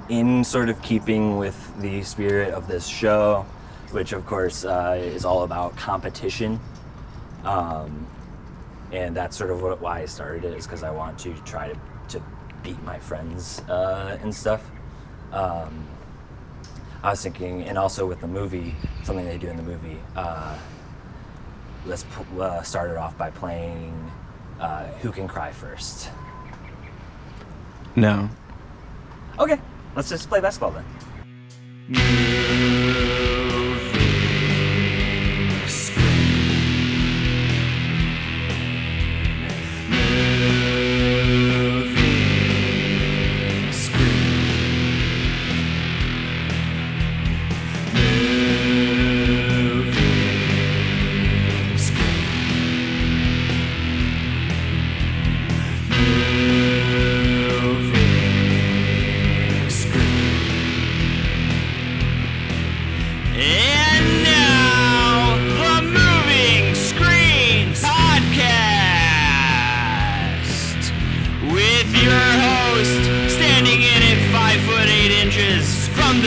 in sort of keeping with the spirit of this show, which of course is all about competition. And that's sort of why I started it, is because I want to try to beat my friends and stuff. I was thinking, and also with the movie, something they do in the movie, let's start it off by playing Who Can Cry First. No. Okay, let's just play basketball then.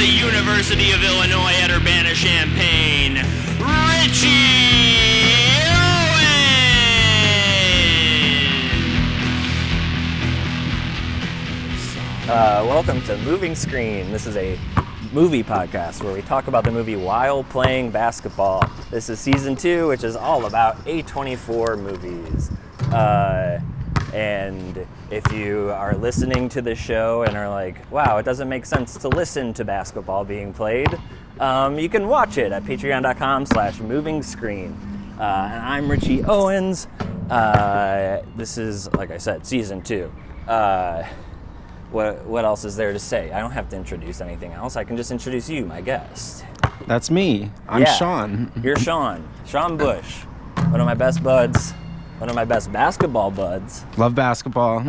University of Illinois at Urbana-Champaign, Richie Owens! Welcome to Moving Screen. This is a movie podcast where we talk about the movie while playing basketball. This is season 2, which is all about A24 movies. And if you are listening to the show and are like, wow, it doesn't make sense to listen to basketball being played, you can watch it at patreon.com/movingscreen. And I'm Richie Owens. This is, like I said, season 2. What else is there to say? I don't have to introduce anything else. I can just introduce you, my guest. That's me. I'm Shawn. You're Shawn. Shawn Bush. One of my best buds. One of my best basketball buds. Love basketball.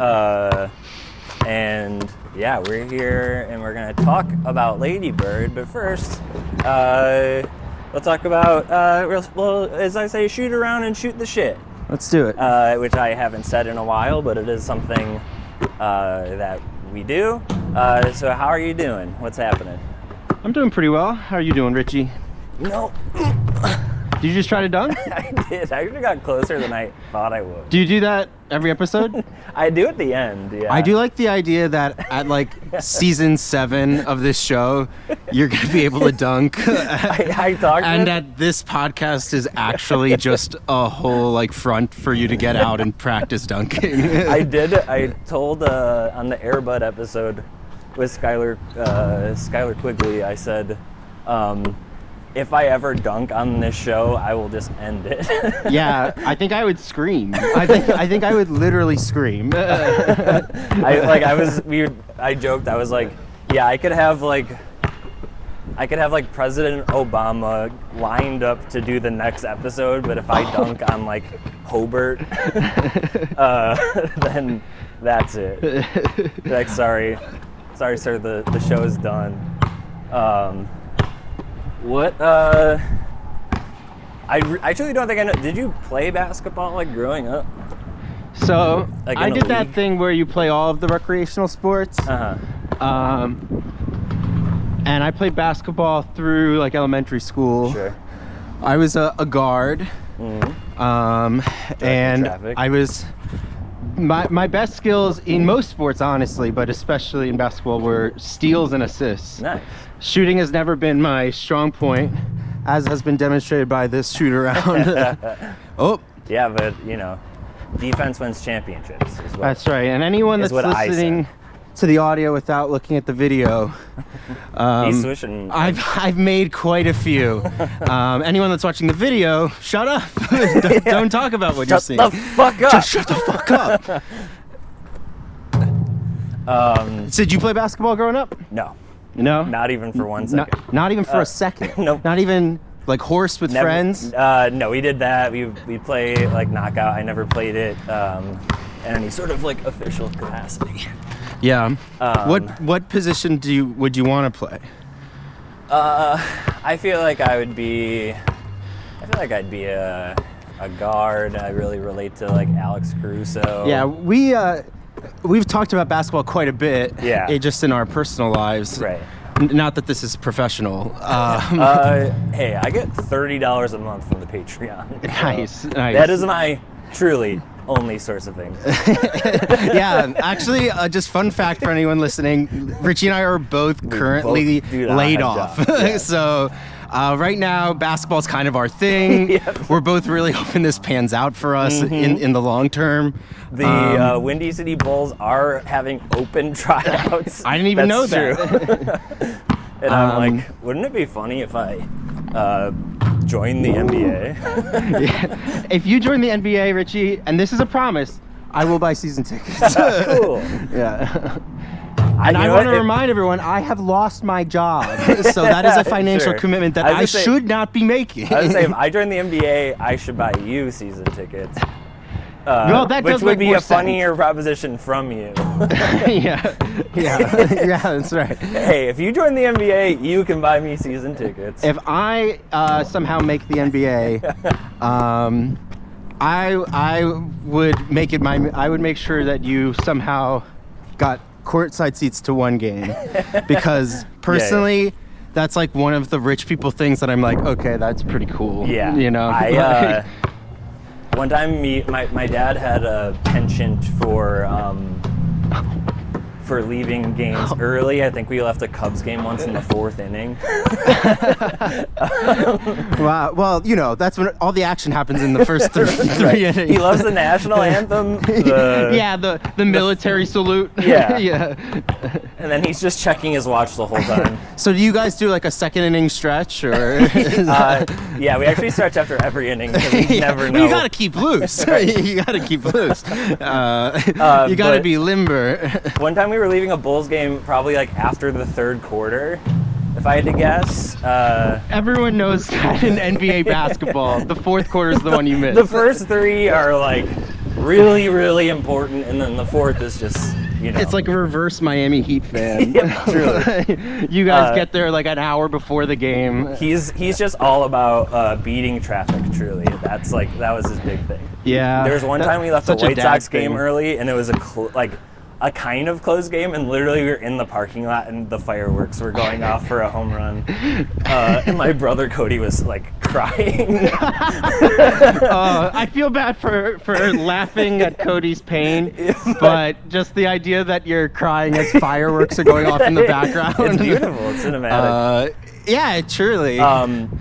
And yeah, we're here and we're gonna talk about Lady Bird, but first, we'll talk about, well, as I say, shoot around and shoot the shit. Let's do it. Which I haven't said in a while, but it is something that we do. So how are you doing? What's happening? I'm doing pretty well. How are you doing, Richie? No. Did you just try to dunk? I did. I actually got closer than I thought I would. Do you do that every episode? I do at the end, yeah. I do like the idea that at like season 7 of this show, you're going to be able to dunk. I talked and that this podcast is actually just a whole like front for you to get out and practice dunking. I did. I told on the Air Bud episode with Skylar Quigley, I said, if I ever dunk on this show, I will just end it. Yeah, I think I would scream. I think I would literally scream. I joked. I was like, yeah, I could have like President Obama lined up to do the next episode, but if I dunk on like Hobart, then that's it. Like, sorry, sir, the show is done. What? I truly don't think I know. Did you play basketball like growing up? So Like I in a did that league? thing where you play all of the recreational sports. And I played basketball through like elementary school. Sure. I was a guard. And traffic. I was my best skills in most sports, honestly, but especially in basketball, were steals and assists. Nice. Shooting has never been my strong point, as has been demonstrated by this shoot around. Oh. Yeah, but you know, defense wins championships. That's right. And anyone that's listening to the audio without looking at the video, he's swishing. I've made quite a few. Anyone that's watching the video, shut up. Don't talk about what you're seeing. Shut the fuck up. Just shut the fuck up. So did you play basketball growing up? No. No? Not even for 1 second. Not even for a second? Nope. Not even like horse with friends? No, we did that. We play like knockout. I never played it in any sort of like official capacity. Yeah. What position would you want to play? I feel like I'd be a guard. I really relate to like Alex Caruso. Yeah, we we've talked about basketball quite a bit. Yeah. Just in our personal lives. Right. Not that this is professional. Hey, I get $30 a month from the Patreon. So Nice. That is my truly only source of things. Yeah, actually, just fun fact for anyone listening, Richie and I are both currently laid off. Yeah. So right now, basketball's kind of our thing. Yep. We're both really hoping this pans out for us in the long term. The Windy City Bulls are having open tryouts. I didn't even know that. True. And I'm like, wouldn't it be funny if I joined the NBA? Yeah. If you join the NBA, Richie, and this is a promise, I will buy season tickets. Cool. Yeah. And I want to remind everyone, I have lost my job. So that is a financial commitment that I should not be making. I was saying, if I join the NBA, I should buy you season tickets. Well, that which does would make be more a funnier proposition from you. Yeah, that's right. Hey, if you join the NBA, you can buy me season tickets. If I somehow make the NBA, I would make it I would make sure that you somehow got courtside seats to one game, because personally, that's like one of the rich people things that I'm like, okay, that's pretty cool. Yeah, you know. One time, my dad had a penchant for leaving games early. I think we left a Cubs game once in the 4th inning. Wow. Well, you know, that's when all the action happens in the first three innings. He loves the national anthem. The military salute. Yeah. Yeah. And then he's just checking his watch the whole time. So do you guys do like a second inning stretch, or? Yeah, we actually stretch after every inning because we never know. Well, you gotta keep loose. You gotta keep loose. You gotta be limber. One time we were leaving a Bulls game probably like after the 3rd quarter, if I had to guess. Everyone knows that in NBA basketball, the 4th quarter is the one you miss. The first 3 are like really, really important, and then the 4th is just, you know. It's like a reverse Miami Heat fan. Yeah, truly. You guys get there like an hour before the game. He's just all about beating traffic, truly. That was his big thing. Yeah. There was one time we left the White Sox game early, and it was a kind of close game, and literally we were in the parking lot and the fireworks were going off for a home run. And my brother Cody was like crying. I feel bad for laughing at Cody's pain, but just the idea that you're crying as fireworks are going off in the background. It's beautiful, it's cinematic. Yeah, truly.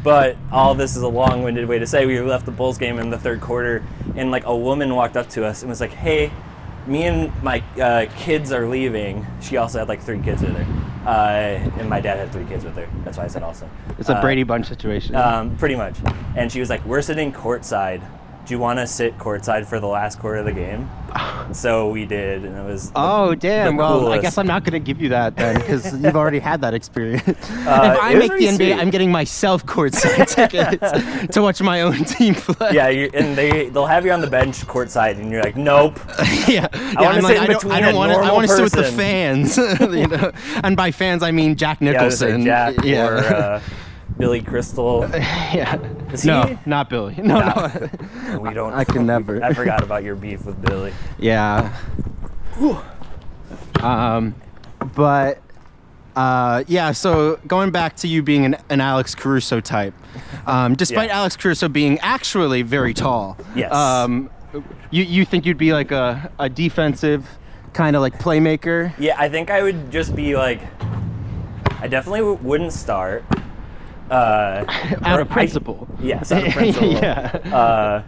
But all this is a long-winded way to say we left the Bulls game in the 3rd quarter, and like a woman walked up to us and was like, "Hey, me and my kids are leaving." She also had like 3 kids with her, and my dad had 3 kids with her. That's why I said also. It's a Brady Bunch situation. Pretty much. And she was like, "We're sitting courtside. Do you want to sit courtside for the last quarter of the game?" So we did, and it was damn. Well, coolest. I guess I'm not going to give you that then, because you've already had that experience. If I make the NBA, sweet. I'm getting myself courtside tickets to watch my own team play. Yeah, and they'll have you on the bench courtside, and you're like, "Nope." Yeah, I want to sit in between a normal person. I want to sit with the fans. You know? And by fans, I mean Jack Nicholson. Yeah, Jack or Billy Crystal. Yeah. Is he? No, not Billy. No. We don't. I can never. I forgot about your beef with Billy. Yeah. Yeah. So going back to you being an Alex Caruso type, despite Alex Caruso being actually very tall. Yes. You think you'd be like a defensive kind of like playmaker? Yeah, I think I would just be like. I definitely wouldn't start. Out of principle. Yes, out of principle. Yeah.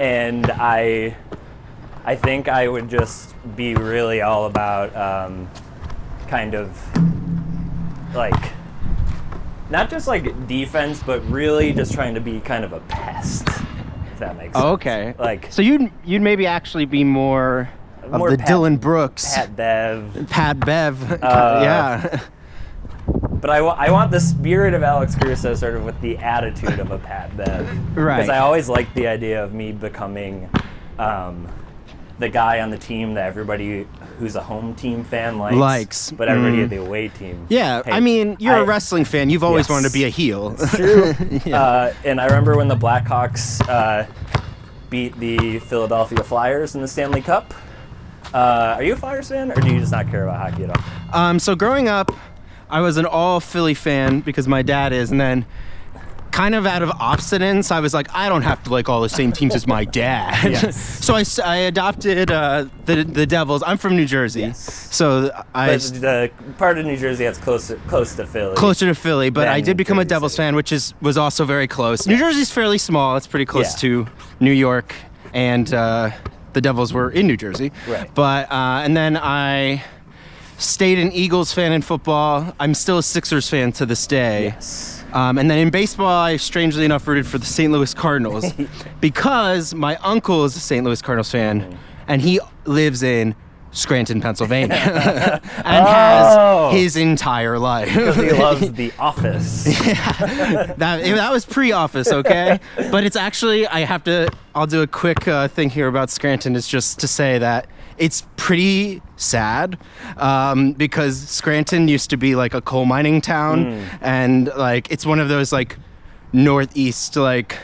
And I think I would just be really all about kind of like not just like defense, but really just trying to be kind of a pest, if that makes sense. Okay. Like, so you'd maybe actually be more of the Dylan Brooks, Pat Bev. Yeah. But I want the spirit of Alex Caruso sort of with the attitude of a Pat Bev. Right. Because I always liked the idea of me becoming the guy on the team that everybody who's a home team fan likes. But everybody at the away team. Yeah, hates. I mean, you're a wrestling fan. You've always wanted to be a heel. It's true. Yeah. And I remember when the Blackhawks beat the Philadelphia Flyers in the Stanley Cup. Are you a Flyers fan, or do you just not care about hockey at all? So growing up, I was an all Philly fan because my dad is, and then kind of out of obstinance, I was like, I don't have to like all the same teams as my dad. Yes. So I adopted the Devils. I'm from New Jersey, Yes. so But the part of New Jersey that's close to Philly. closer to Philly. But than I did become a Jersey Devils City. fan, which was also very close. New Jersey's fairly small. It's pretty close Yeah. to New York, and the Devils were in New Jersey. Right. But and then I stayed an Eagles fan in football. I'm still a Sixers fan to this day. Yes. And then in baseball, I strangely enough rooted for the St. Louis Cardinals because my uncle is a St. Louis Cardinals fan, and he lives in Scranton, Pennsylvania, and has his entire life. Because he loves The Office. That was pre-Office, okay? But it's actually, I'll do a quick thing here about Scranton, is just to say that it's pretty sad because Scranton used to be like a coal mining town, and like it's one of those like northeast like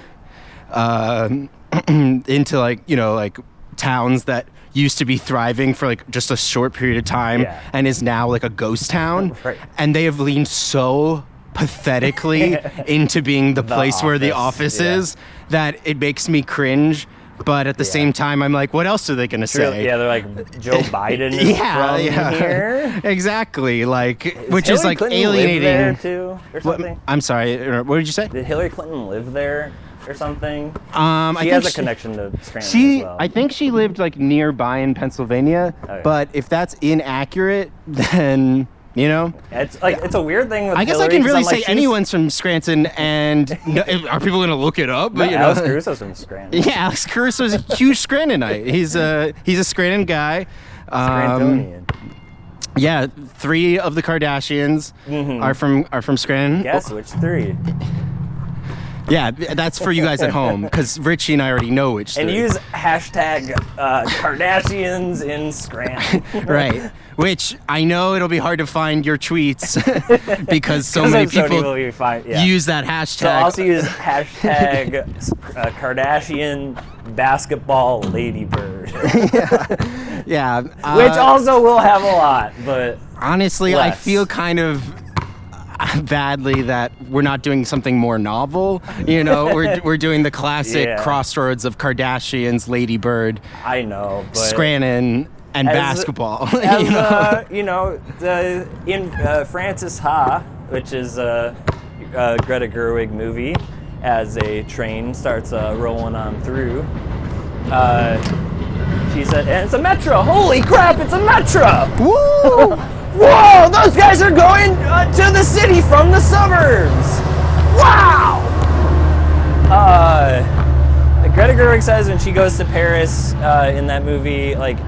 into like, you know, like towns that used to be thriving for like just a short period of time and is now like a ghost town. Right. And they have leaned so pathetically into being the place where the office is that it makes me cringe. But at the same time, I'm like, what else are they going to say? Yeah, they're like, Joe Biden is from here. Exactly, like, which Hillary is like Clinton alienating. live there too, or something? I'm sorry, what did you say? Did Hillary Clinton live there or something? I She think has a connection to Scranton as well. I think she lived like nearby in Pennsylvania, Okay. but if that's inaccurate, then, you know. It's like it's a weird thing with I guess Hillary, I can 'cause really I'm like, say she's- anyone's from Scranton, and are people going to look it up? But, you know, Alex Caruso's from Scranton. yeah, Alex Caruso's a huge Scrantonite. He's a Scranton guy. Scrantonian. Yeah, 3 of the Kardashians are from Scranton. Guess which 3? Yeah, that's for you guys at home, because Richie and I already know which. And 3. use hashtag Kardashians in Scranton. Right. Which I know it'll be hard to find your tweets because so many people will be fine. Yeah. use that hashtag. So also use hashtag Kardashian basketball ladybird. Yeah. Which also will have a lot, but honestly, I less. feel kind of badly that we're not doing something more novel. You know, we're doing the classic Yeah. crossroads of Kardashians, Ladybird, I know. But Scranton, and As- basketball. as, you know? you know, in Francis Ha, which is a Greta Gerwig movie, as a train starts rolling on through, she said, and it's a metro. Holy crap, it's a metro! Woo! Whoa, those guys are going to the city from the suburbs! Wow! Greta Gerwig says when she goes to Paris in that movie, like,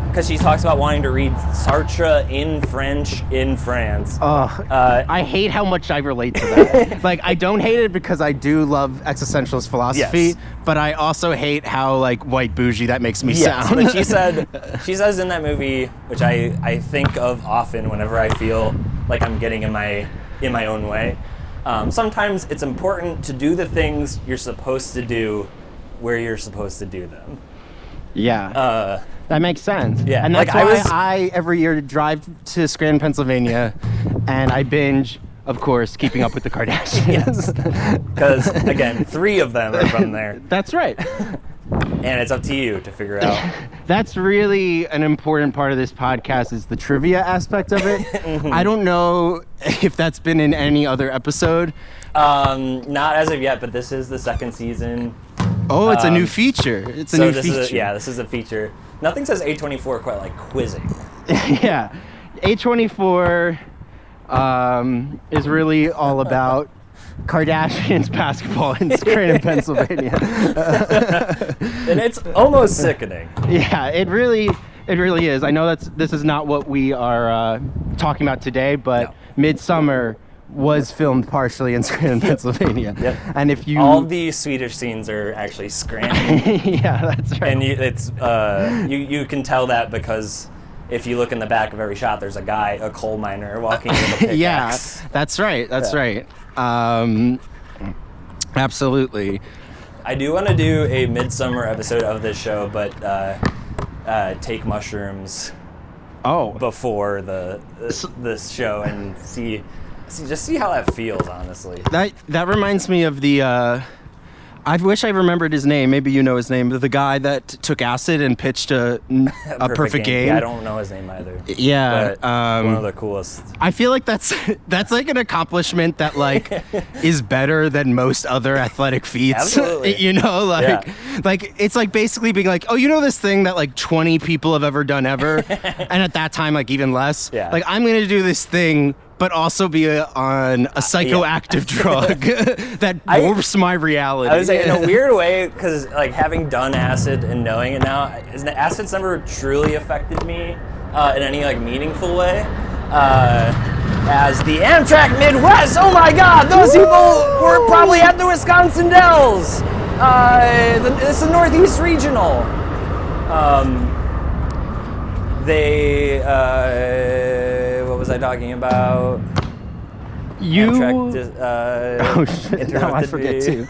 because she talks about wanting to read Sartre in French in France. I hate how much I relate to that. Like, I don't hate it because I do love existentialist philosophy, Yes. but I also hate how like white bougie that makes me Yes, sound. but she says in that movie, which I think of often whenever I feel like I'm getting in my own way. Sometimes it's important to do the things you're supposed to do where you're supposed to do them. Yeah. That makes sense. Yeah, And that's like, why I every year drive to Scranton, Pennsylvania, and I binge, of course, Keeping Up with the Kardashians. Because, again, 3 of them are from there. That's right. And it's up to you to figure out. That's really an important part of this podcast is the trivia aspect of it. I don't know if that's been in any other episode. Not as of yet, but this is the 2nd season. Oh, it's a new feature. It's a new feature. This is a feature. Nothing says A24 quite like quizzing. Yeah. A24 is really all about Kardashians basketball in Scranton, Pennsylvania. And it's almost sickening. Yeah, it really is. I know this is not what we are talking about today, but No. Midsummer was filmed partially in Scranton, Pennsylvania. Yep. And if you All the Swedish scenes are actually Scranton. yeah, that's right. And you can tell that because if you look in the back of every shot, there's a coal miner walking with a pickaxe. Yeah, that's right. That's right. Absolutely. I do want to do a Midsummer episode of this show, but take mushrooms Oh, before the show and see how that feels, honestly. that reminds me of the. I wish I remembered his name. Maybe you know his name. The guy that took acid and pitched a perfect game. Yeah, I don't know his name either. Yeah, but one of the coolest. I feel like that's like an accomplishment that like is better than most other athletic feats. Absolutely. You know, like it's like basically being like, oh, you know this thing that like 20 people have ever done ever, and at that time like even less. Yeah. Like I'm gonna do this thing, but also be on a psychoactive drug that warps my reality. I would say in a weird way, because like having done acid and knowing it now, acid's never truly affected me in any like meaningful way. As the Amtrak Midwest, oh my God, those people were probably at the Wisconsin Dells. It's the Northeast Regional. What was I talking about? Oh shit! Now I forget too.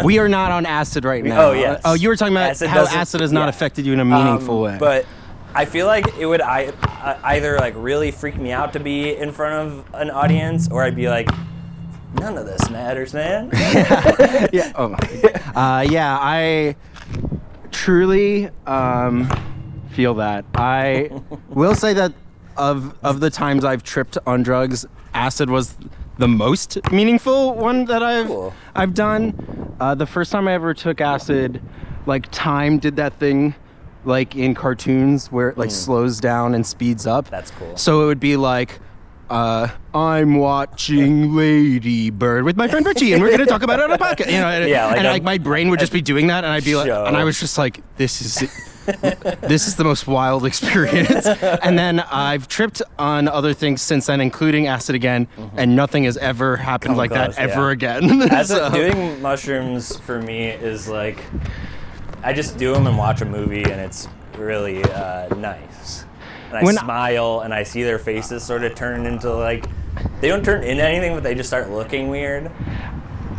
We are not on acid right now. Oh yes. Oh, you were talking about how acid has not affected you in a meaningful way. But I feel like it would either like really freak me out to be in front of an audience, or I'd be like, none of this matters, man. Yeah. Oh. Yeah. I truly feel that. I will say that of the times I've tripped on drugs, acid was the most meaningful one that I've done. The first time I ever took acid, like time did that thing like in cartoons where it like slows down and speeds up. That's cool. So it would be like, I'm watching Lady Bird with my friend Richie, and we're gonna talk about it on a podcast. You know, and like my brain would just be doing that, and I'd be like, and I was just like, this is the most wild experience. And then I've tripped on other things since then, including acid again, and nothing has ever happened like that ever again. Doing mushrooms for me is like, I just do them and watch a movie, and it's really nice. And I smile, and I see their faces sort of turn into like, they don't turn into anything, but they just start looking weird.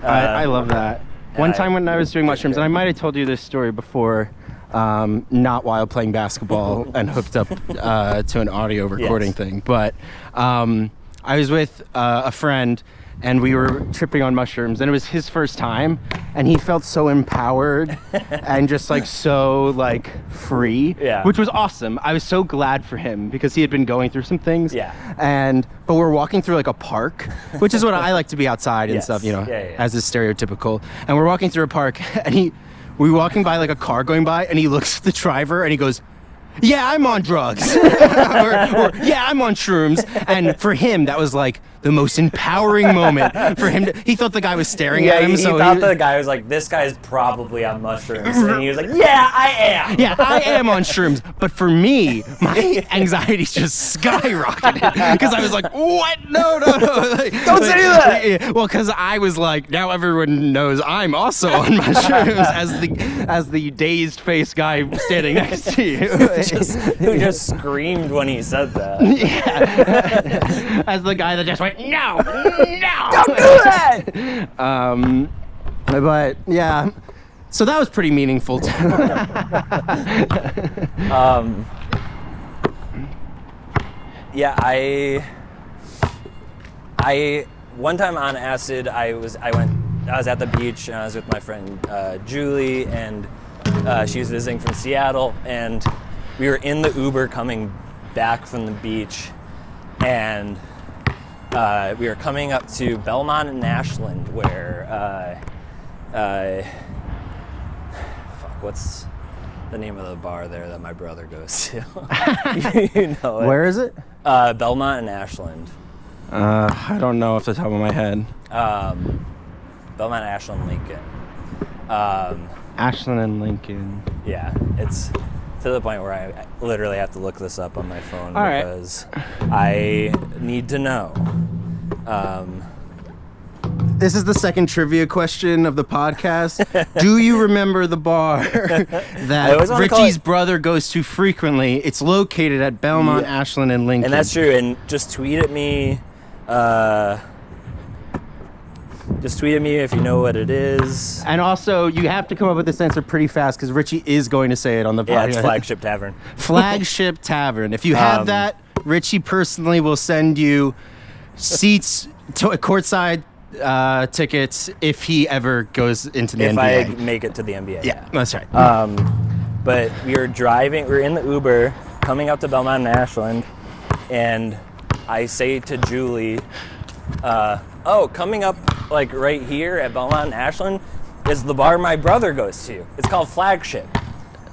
I love that. One time when I was doing mushrooms, and I might have told you this story before, not while playing basketball and hooked up to an audio recording thing, but I was with a friend, and we were tripping on mushrooms, and it was his first time, and he felt so empowered and just like so like free, which was awesome. I was so glad for him because he had been going through some things, but we're walking through like a park, which is what I like to be outside and stuff, you know, as is stereotypical, and we're walking through a park, and we were walking by like a car going by, and he looks at the driver and he goes, yeah, I'm on drugs. or, yeah, I'm on shrooms. And for him, that was like the most empowering moment for him. He thought the guy was staring at him. He thought the guy was like, this guy's probably on mushrooms. And he was like, yeah, I am. Yeah, I am on shrooms. But for me, my anxieties just skyrocketed. Because I was like, what? No. Like, don't say that. Well, because I was like, now everyone knows I'm also on mushrooms as the dazed face guy standing next to you. Who just screamed when he said that. Yeah. As the guy that just went, no, don't do that. But yeah, so that was pretty meaningful too. Yeah, I one time on acid, I was at the beach, and I was with my friend Julie, and she was visiting from Seattle, and we were in the Uber coming back from the beach, and we were coming up to Belmont and Ashland, where what's the name of the bar there that my brother goes to? You know it. Where is it? Belmont and Ashland. I don't know off the top of my head. Belmont, Ashland, Lincoln. Ashland and Lincoln. Yeah, it's to the point where I literally have to look this up on my phone because I need to know. This is the second trivia question of the podcast. Do you remember the bar that Richie's brother goes to frequently? It's located at Belmont, Ashland, and Lincoln. And that's true. And just tweet at me. Just tweet at me if you know what it is. And also, you have to come up with this answer pretty fast because Richie is going to say it on the podcast. Yeah, it's Flagship Tavern. Flagship Tavern. If you have that, Richie personally will send you seats, courtside tickets if he ever goes into the NBA. If I make it to the NBA. Yeah, that's right. But we're in the Uber coming up to Belmont and Ashland, and I say to Julie, coming up like right here at Belmont and Ashland is the bar my brother goes to. It's called Flagship.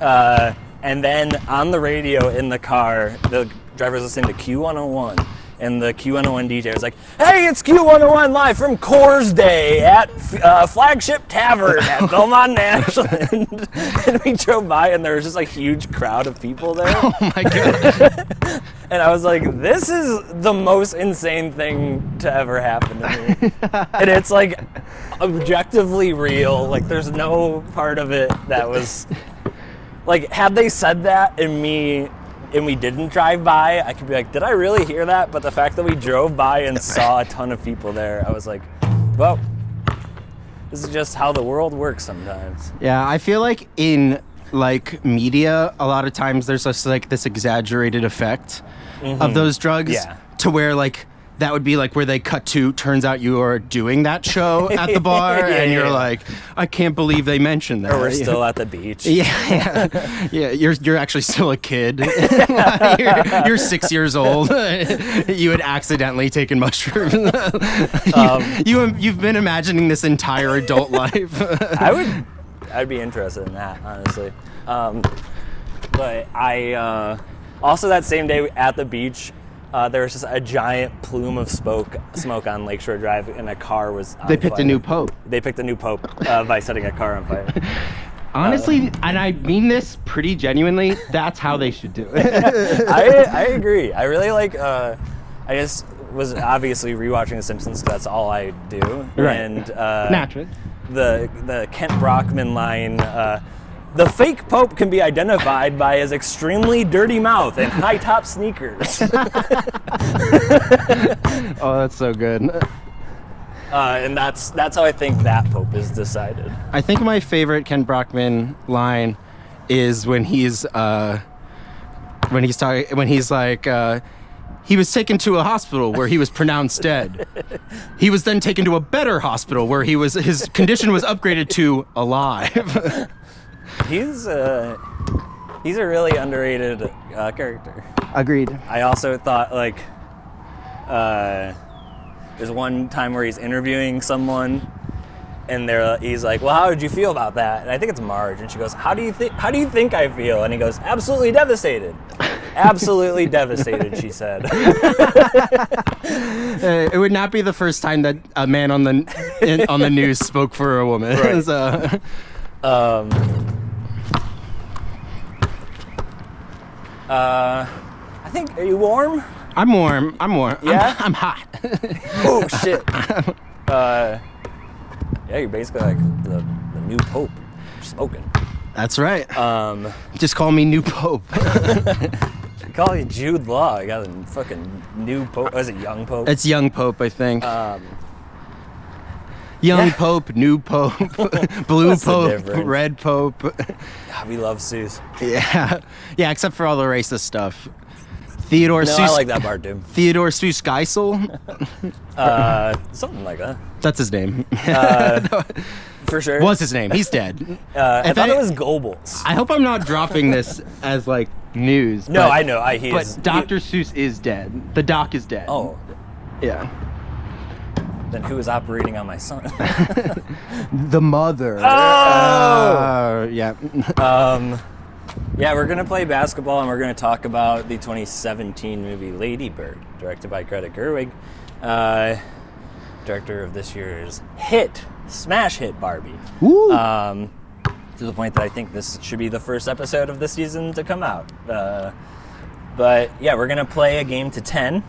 And then on the radio in the car, the driver's listening to Q101. And the Q101 DJ was like, "Hey, it's Q101 live from Coors Day at Flagship Tavern at Belmont and Ashland." And we drove by, and there was just a huge crowd of people there. Oh my god! And I was like, "This is the most insane thing to ever happen to me." And it's like objectively real. Like, there's no part of it that was like, had they said that and we didn't drive by, I could be like, did I really hear that? But the fact that we drove by and saw a ton of people there, I was like, well, this is just how the world works sometimes. Yeah, I feel like in like media, a lot of times there's just like this exaggerated effect of those drugs to where like that would be like where they cut to, turns out you are doing that show at the bar and you're like, I can't believe they mentioned that. Or we're still at the beach. Yeah, you're actually still a kid. you're 6 years old. You had accidentally taken mushrooms. You've been imagining this entire adult life. I'd be interested in that, honestly. But I also that same day at the beach, there was just a giant plume of smoke on Lakeshore Drive, and a car was on They picked fire. a new pope. They picked a new pope by setting a car on fire. Honestly, and I mean this pretty genuinely, that's how they should do it. I agree. I really like. I just was obviously rewatching The Simpsons because that's all I do. Right. And Naturally. The Kent Brockman line. The fake pope can be identified by his extremely dirty mouth and high-top sneakers. Oh, that's so good. And that's how I think that pope is decided. I think my favorite Ken Brockman line is when he's like he was taken to a hospital where he was pronounced dead. He was then taken to a better hospital where his condition was upgraded to alive. He's a really underrated character. Agreed. I also thought there's one time where he's interviewing someone, and he's like, "Well, how did you feel about that?" And I think it's Marge, and she goes, "How do you think I feel?" And he goes, "Absolutely devastated." Absolutely devastated, she said. It would not be the first time that a man on the news spoke for a woman. Right. So. I think, are you warm? I'm warm. Yeah? I'm hot. Oh, shit. Yeah, you're basically like the new pope. You're smoking. That's right. Just call me New Pope. Call you Jude Law. I got a fucking new pope. Was it young pope? It's young Pope, I think. Young Pope, new Pope, blue What's the Pope, difference? red Pope. God, we love Seuss. Yeah, except for all the racist stuff. Theodore No, Seuss. I like that part too. Theodore Seuss Geisel. Something like that. That's his name. For sure. Was his name. He's dead. I thought it was Goebbels. I hope I'm not dropping this as like news. No, but, I know. But Dr. Seuss is dead. The doc is dead. Oh. Yeah. Then who is operating on my son? The mother. Oh! Yeah. Yeah, we're going to play basketball, and we're going to talk about the 2017 movie Lady Bird, directed by Greta Gerwig, director of this year's smash hit Barbie. Woo! To the point that I think this should be the first episode of the season to come out. But yeah, we're going to play a game to 10.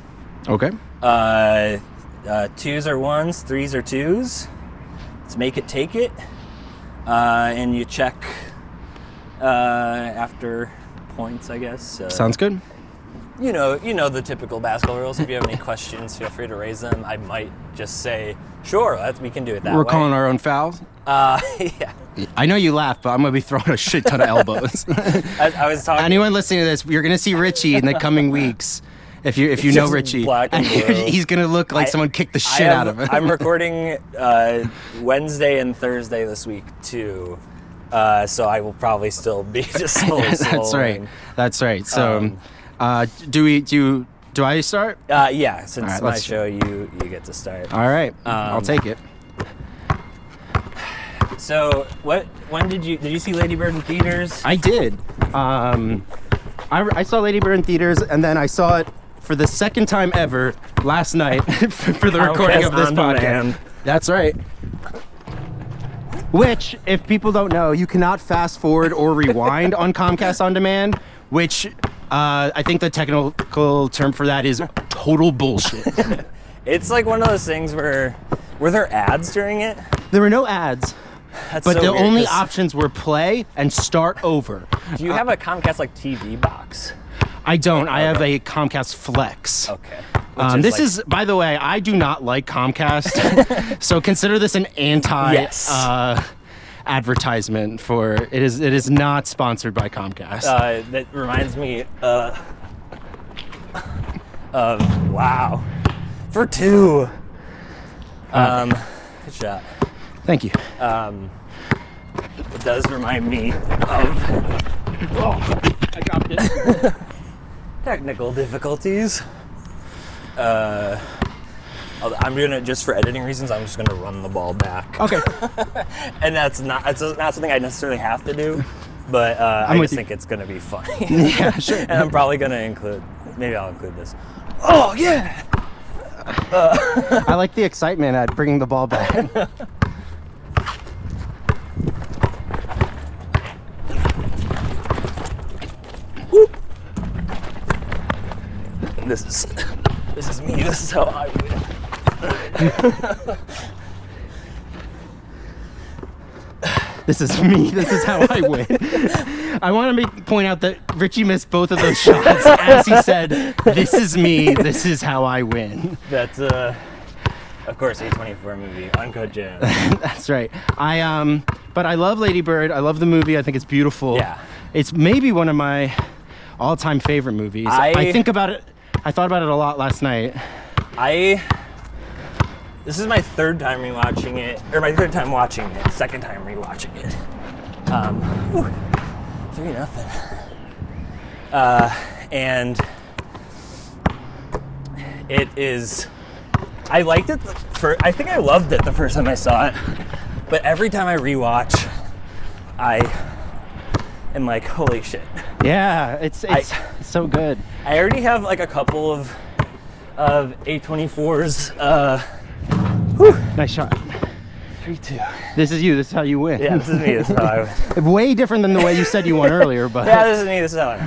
Okay. 2s are 1s, 3s are 2s. Let's make it take it. And you check after points, I guess. Sounds good. you know the typical basketball rules. If you have any questions, feel free to raise them. I might just say, sure, we can do it that We're way. calling our own fouls. Yeah. I know you laugh, but I'm gonna be throwing a shit ton of elbows. I was talking. Anyone listening to this, you're gonna see Richie in the coming weeks. If you know Just Richie, black and blue. he's gonna look like someone kicked the shit out of him. I'm recording Wednesday and Thursday this week too, so I will probably still be just slowly. That's right. So, do I start? Yeah, since right, my show, you get to start. All right, I'll take it. So, when did you see Lady Bird in theaters? I did. I saw Lady Bird in theaters, and then I saw it for the second time ever last night for the recording of this podcast. That's right. Which, if people don't know, you cannot fast forward or rewind on Comcast On Demand, which I think the technical term for that is total bullshit. It's like one of those things were there ads during it? There were no ads. That's But so the weird, only 'cause options were play and start over. Do you have a Comcast like TV box? I don't. I have a Comcast Flex. Okay. This is, by the way, I do not like Comcast, so consider this an advertisement for it. Is not sponsored by Comcast. That reminds me of wow, for two. Good shot. Thank you. It does remind me of I dropped it. technical difficulties. I'm gonna, just for editing reasons, I'm just gonna run the ball back. Okay. And that's not something I necessarily have to do, but I just think it's gonna be funny. Yeah, sure. And I'm probably gonna maybe I'll include this. Oh yeah. I like the excitement at bringing the ball back. This is me. This is how I win. This is me. This is how I win. I want to point out that Richie missed both of those shots as he said, "This is me. This is how I win." That's of course, A24 movie, Uncut Gems. That's right. But I love Lady Bird. I love the movie. I think it's beautiful. Yeah. It's maybe one of my all-time favorite movies. I think about it. I thought about it a lot last night. This is my third time rewatching it, or my third time watching it, second time rewatching it. 3-0. And it is. I liked it. I think I loved it the first time I saw it, but every time I rewatch, I am like, holy shit. Yeah, it's so good. I already have like a couple of A24's. Nice shot. 3-2. This is you. This is how you win. Yeah, this is me. This is how I win. Way different than the way you said you won earlier, but Yeah, this is me. This is how I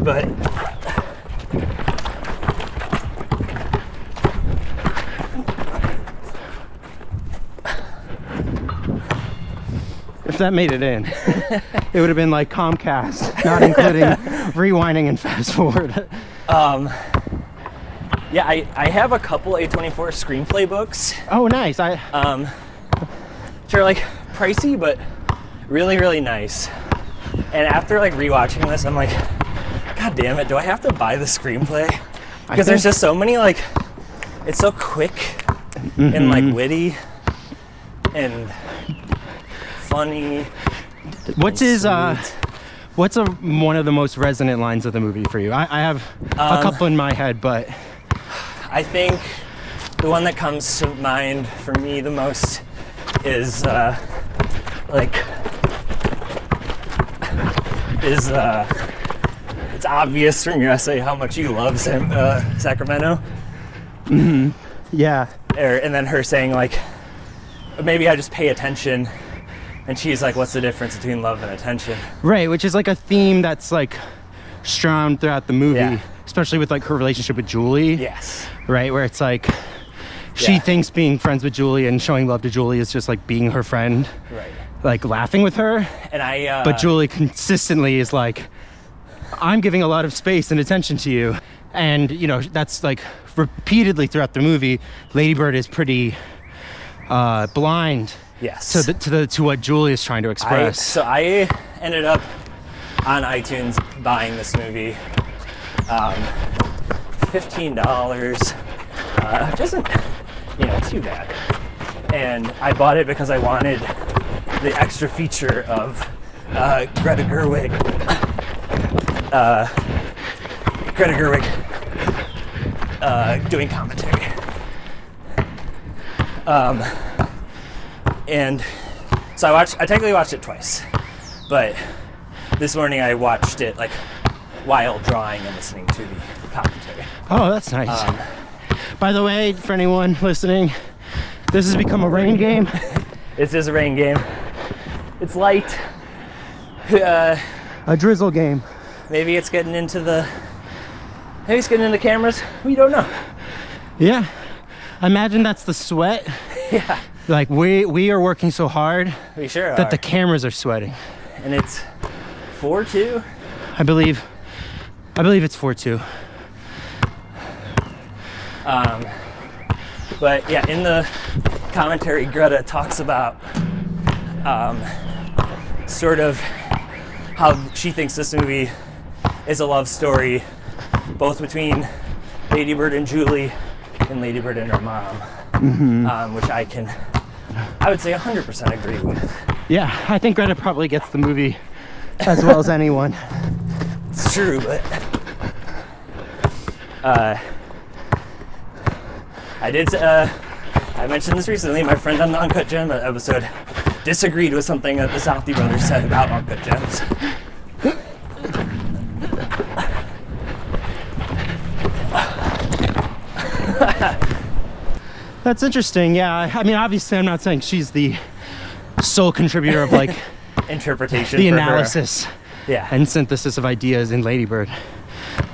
win. But if that made it in, it would have been like Comcast, not including rewinding and fast forward. yeah, I have a couple A24 screenplay books. Oh, nice. Which are like pricey, but really, really nice. And after like rewatching this, I'm like, God damn it, do I have to buy the screenplay? Because there's just so many, like, it's so quick and like witty and funny. What's one of the most resonant lines of the movie for you? I have a couple in my head, but I think the one that comes to mind for me the most is it's obvious from your essay how much you love Sacramento. Mm-hmm. Yeah. And then her saying like, maybe I just pay attention. And she's like, what's the difference between love and attention? Right, which is like a theme that's like strung throughout the movie, Yeah. especially with like her relationship with Julie. Yes. Right, where it's like she thinks being friends with Julie and showing love to Julie is just like being her friend. Right. Like laughing with her. And but Julie consistently is like, I'm giving a lot of space and attention to you. And, you know, that's like repeatedly throughout the movie, Lady Bird is pretty blind Yes. to what Julie is trying to express. So I ended up on iTunes buying this movie. $15. Which isn't, too bad. And I bought it because I wanted the extra feature of Greta Gerwig. Doing commentary. And so I technically watched it twice, but this morning I watched it like while drawing and listening to the commentary. Oh, that's nice. By the way, for anyone listening, this has become a rain game. This is a rain game. It's light. A drizzle game. Maybe it's getting into cameras. We don't know. Yeah. I imagine that's the sweat. Yeah. Like we are working so hard We sure that are. the cameras are sweating. And it's 4-2. I believe it's 4-2. But yeah, in the commentary, Greta talks about sort of how she thinks this movie is a love story, both between Lady Bird and Julie, and Lady Bird and her mom, which I would say 100% agree with. Yeah, I think Greta probably gets the movie as well as anyone. It's true, but I mentioned this recently. My friend on the Uncut Gem episode disagreed with something that the Southey brothers said about Uncut Gems. That's interesting. Yeah, I mean, obviously, I'm not saying she's the sole contributor of like Interpretation. the for analysis Her. Yeah. and synthesis of ideas in Lady Bird.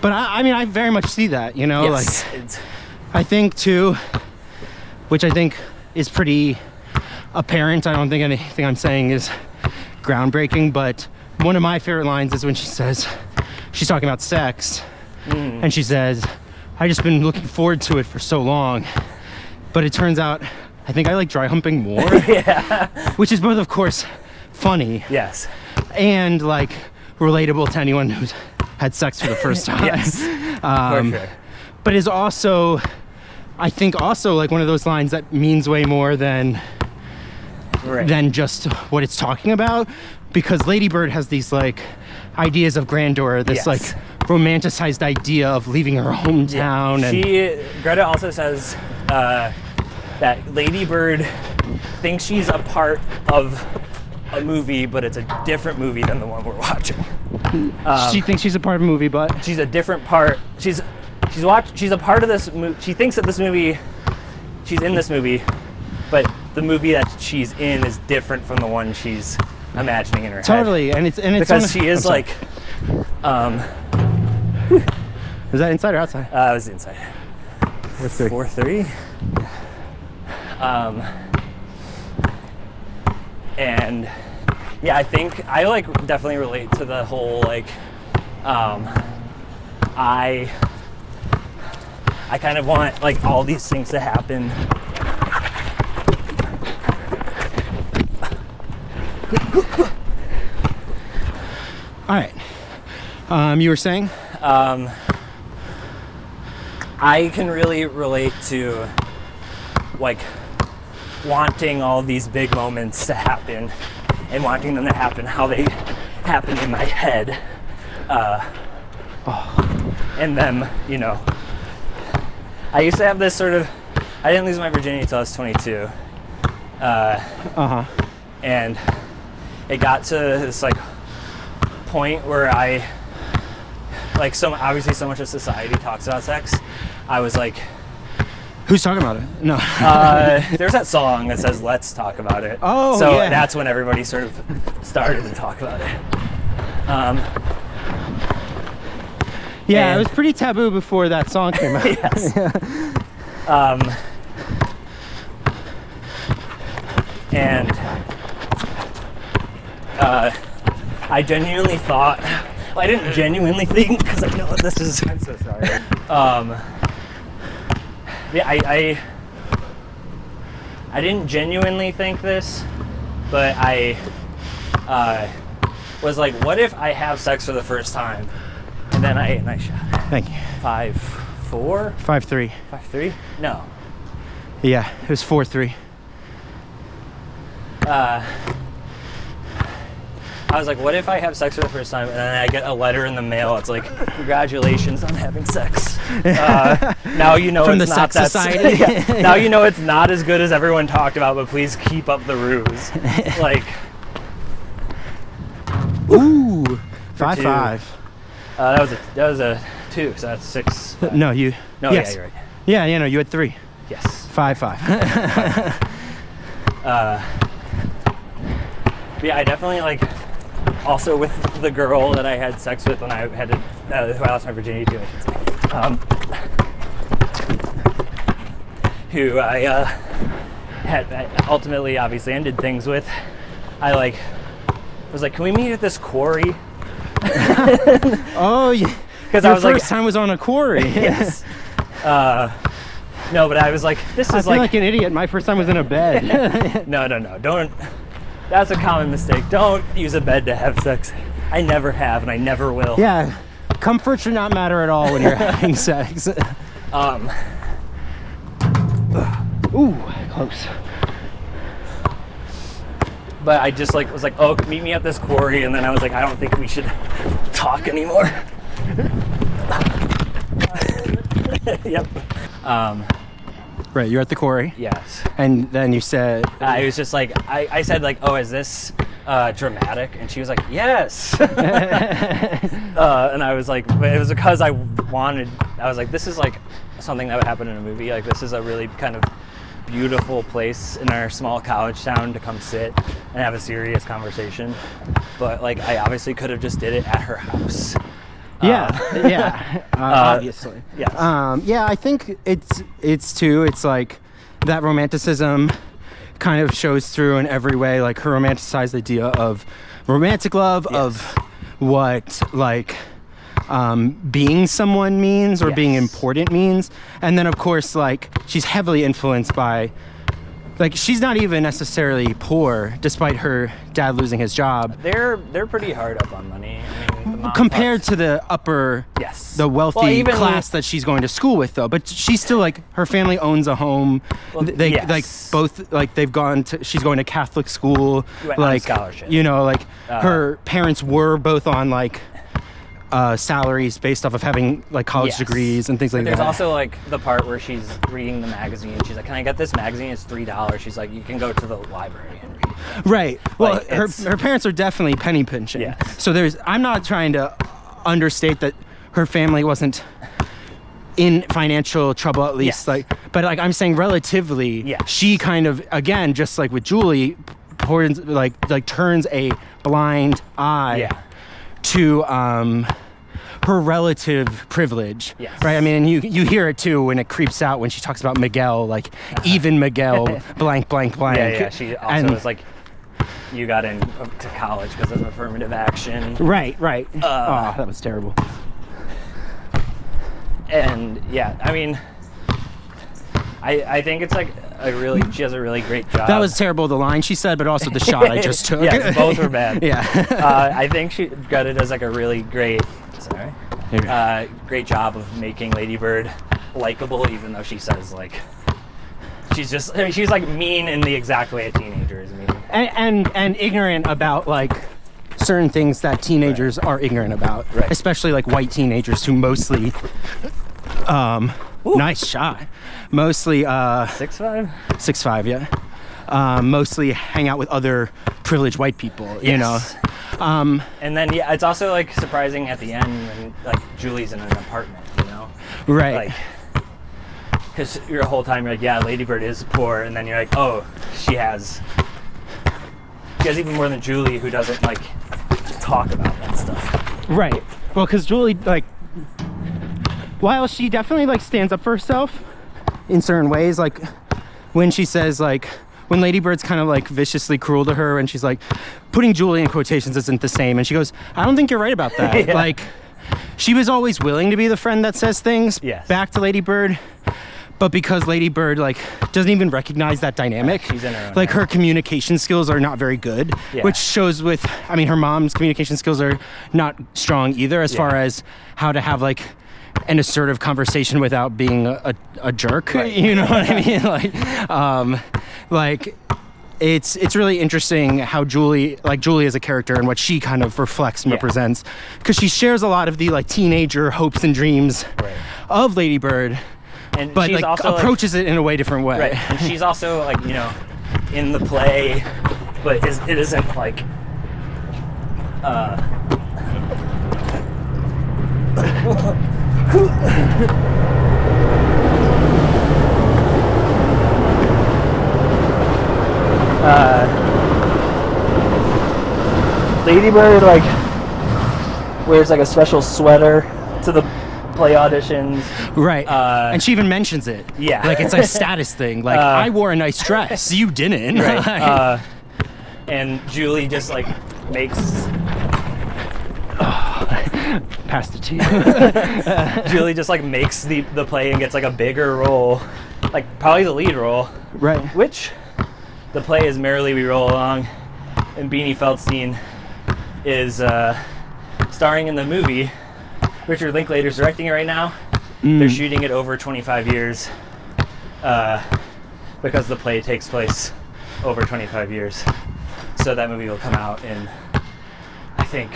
But I mean, I very much see that. You know, Yes, like it's, I think too, which I think is pretty apparent. I don't think anything I'm saying is groundbreaking, but one of my favorite lines is when she says, she's talking about sex, and she says, "I've just been looking forward to it for so long, but it turns out I think I like dry humping more." yeah. Which is both, of course, funny Yes. and like relatable to anyone who's had sex for the first time. Yes. For sure. But is also, I think, also like one of those lines that means way more than Right. just what it's talking about, because Lady Bird has these like ideas of grandeur, this Yes. like romanticized idea of leaving her hometown. Greta also says that Lady Bird thinks she's a part of a movie, but it's a different movie than the one we're watching. She thinks she's a part of a movie, but She's a different part. She's a part of this movie. She thinks that she's in this movie, but the movie that she's in is different from the one she's imagining in her head. totally, and it's Because she is I'm sorry. Is that inside or outside? I was inside. 4-3. 4-3. And yeah, I think I like definitely relate to the whole like I kind of want like all these things to happen. All right. You were saying? I can really relate to like wanting all these big moments to happen and wanting them to happen how they happen in my head. And then, I used to have this sort of, I didn't lose my virginity until I was 22. And it got to this like point where I, like, obviously so much of society talks about sex. I was like, Who's talking about it? No. there's that song that says "Let's talk about it." Oh, so yeah. that's when everybody sort of started to talk about it. Yeah, and- it was pretty taboo before that song came out. Yes. And I genuinely thought I didn't genuinely think, because I know this is. I'm so sorry. Yeah, I didn't genuinely think this, but I was like, what if I have sex for the first time, and then I shot. Thank you. 5-4, 5-3. 5-3. No. Yeah, it was 4-3. I was like, what if I have sex for the first time and then I get a letter in the mail? It's like, congratulations on having sex. Now you know From it's the not sex that society. Yeah. Now you know it's not as good as everyone talked about, but please keep up the ruse. Like, Ooh, 5-5. that was a 2, so that's 6. No, you. No, yes. yeah, you're right. Yeah, you had 3. Yes. 5-5. Yeah, I definitely like. Also with the girl that I had sex with when I had to, who I lost my virginity to, I should say, who I had ultimately obviously ended things with. I was like, can we meet at this quarry? Oh, yeah. Because Your I was like, first time was on a quarry. yes. No, but I was like, this I is feel like an idiot. My first time was in a bed. No, don't. That's a common mistake. Don't use a bed to have sex. I never have, and I never will. Yeah, comfort should not matter at all when you're having sex. Ooh, close. But I just was like, oh, meet me at this quarry, and then I was like, I don't think we should talk anymore. Yep. Right, you're at the quarry. Yes. And then you said... I was just like, I said like, oh, is this dramatic? And she was like, yes. And I was like, but it was because I was like, this is like something that would happen in a movie. Like, this is a really kind of beautiful place in our small college town to come sit and have a serious conversation. But like, I obviously could have just did it at her house. Obviously. Yes. Yeah, I think it's like that romanticism kind of shows through in every way, like her romanticized idea of romantic love, yes. of what like being someone means or yes. being important means. And then of course, like, she's heavily influenced by, like, she's not even necessarily poor despite her dad losing his job. They're pretty hard up on money. I mean, Compared to the upper, yes, the wealthy class that she's going to school with, though. But she's still like, her family owns a home. Well, they yes. like both, like, they've gone to, she's going to Catholic school, on scholarship. You know, like her parents were both on like salaries based off of having like college yes. degrees and things like There's that. also like the part where she's reading the magazine. She's like, "Can I get this magazine? It's $3." She's like, "You can go to the library and read it." Right. Well, Like, her parents are definitely penny pinching. Yes. So I'm not trying to understate that her family wasn't in financial trouble, at least. Yes. Like, but like I'm saying, relatively, Yes. she kind of, again, just like with Julie, turns a blind eye to her relative privilege. Yes. Right. I mean, and you hear it too when it creeps out when she talks about Miguel, like even Miguel, blank, blank, blank. Yeah. She also was like, "You got into college because of affirmative action." Right. Oh, that was terrible. And yeah, I mean, I think it's like she has a really great job. That was terrible, the line she said, but also the shot I just took. Yes, both were bad. Yeah. I think Greta does like a really great job of making Lady Bird likable, even though she says like she's like mean in the exact way a teenager is mean. And ignorant about like certain things that teenagers are ignorant about, especially like white teenagers who mostly nice shot. Mostly 6'5"? 6'5", yeah. Mostly hang out with other privileged white people, you know. And then it's also like surprising at the end when like Julie's in an apartment, you know. Right. Like, because your whole time you're like, yeah, Lady Bird is poor, and then you're like, oh, she has even more than Julie, who doesn't like talk about that stuff. Right. Well, because Julie, like, while she definitely like stands up for herself in certain ways, like when she says like, when Lady Bird's kind of like viciously cruel to her and she's like, putting Julie in quotations isn't the same, and she goes, I don't think you're right about that. Yeah. Like, she was always willing to be the friend that says things back to Lady Bird, but because Lady Bird like doesn't even recognize that dynamic, she's in her own like head. her communication skills are not very good, which shows with, I mean, her mom's communication skills are not strong either, as far as how to have like an assertive conversation without being a jerk, you know what I mean? Like it's really interesting how Julie as a character and what she kind of reflects and represents, because she shares a lot of the like teenager hopes and dreams of Lady Bird, but she's like also approaches it in a way different way. Right, and she's also like, you know, in the play, but it isn't like Lady Bird like wears like a special sweater to the play auditions. Right. And she even mentions it. Yeah. Like it's a status thing. Like, I wore a nice dress. You didn't. Right. And Julie just like makes pass the tea. Julie just like makes the play and gets like a bigger role, like probably the lead role. Right. Which the play is Merrily We Roll Along, and Beanie Feldstein is starring in the movie. Richard Linklater's directing it right now. They're shooting it over 25 years because the play takes place over 25 years. So that movie will come out in, I think,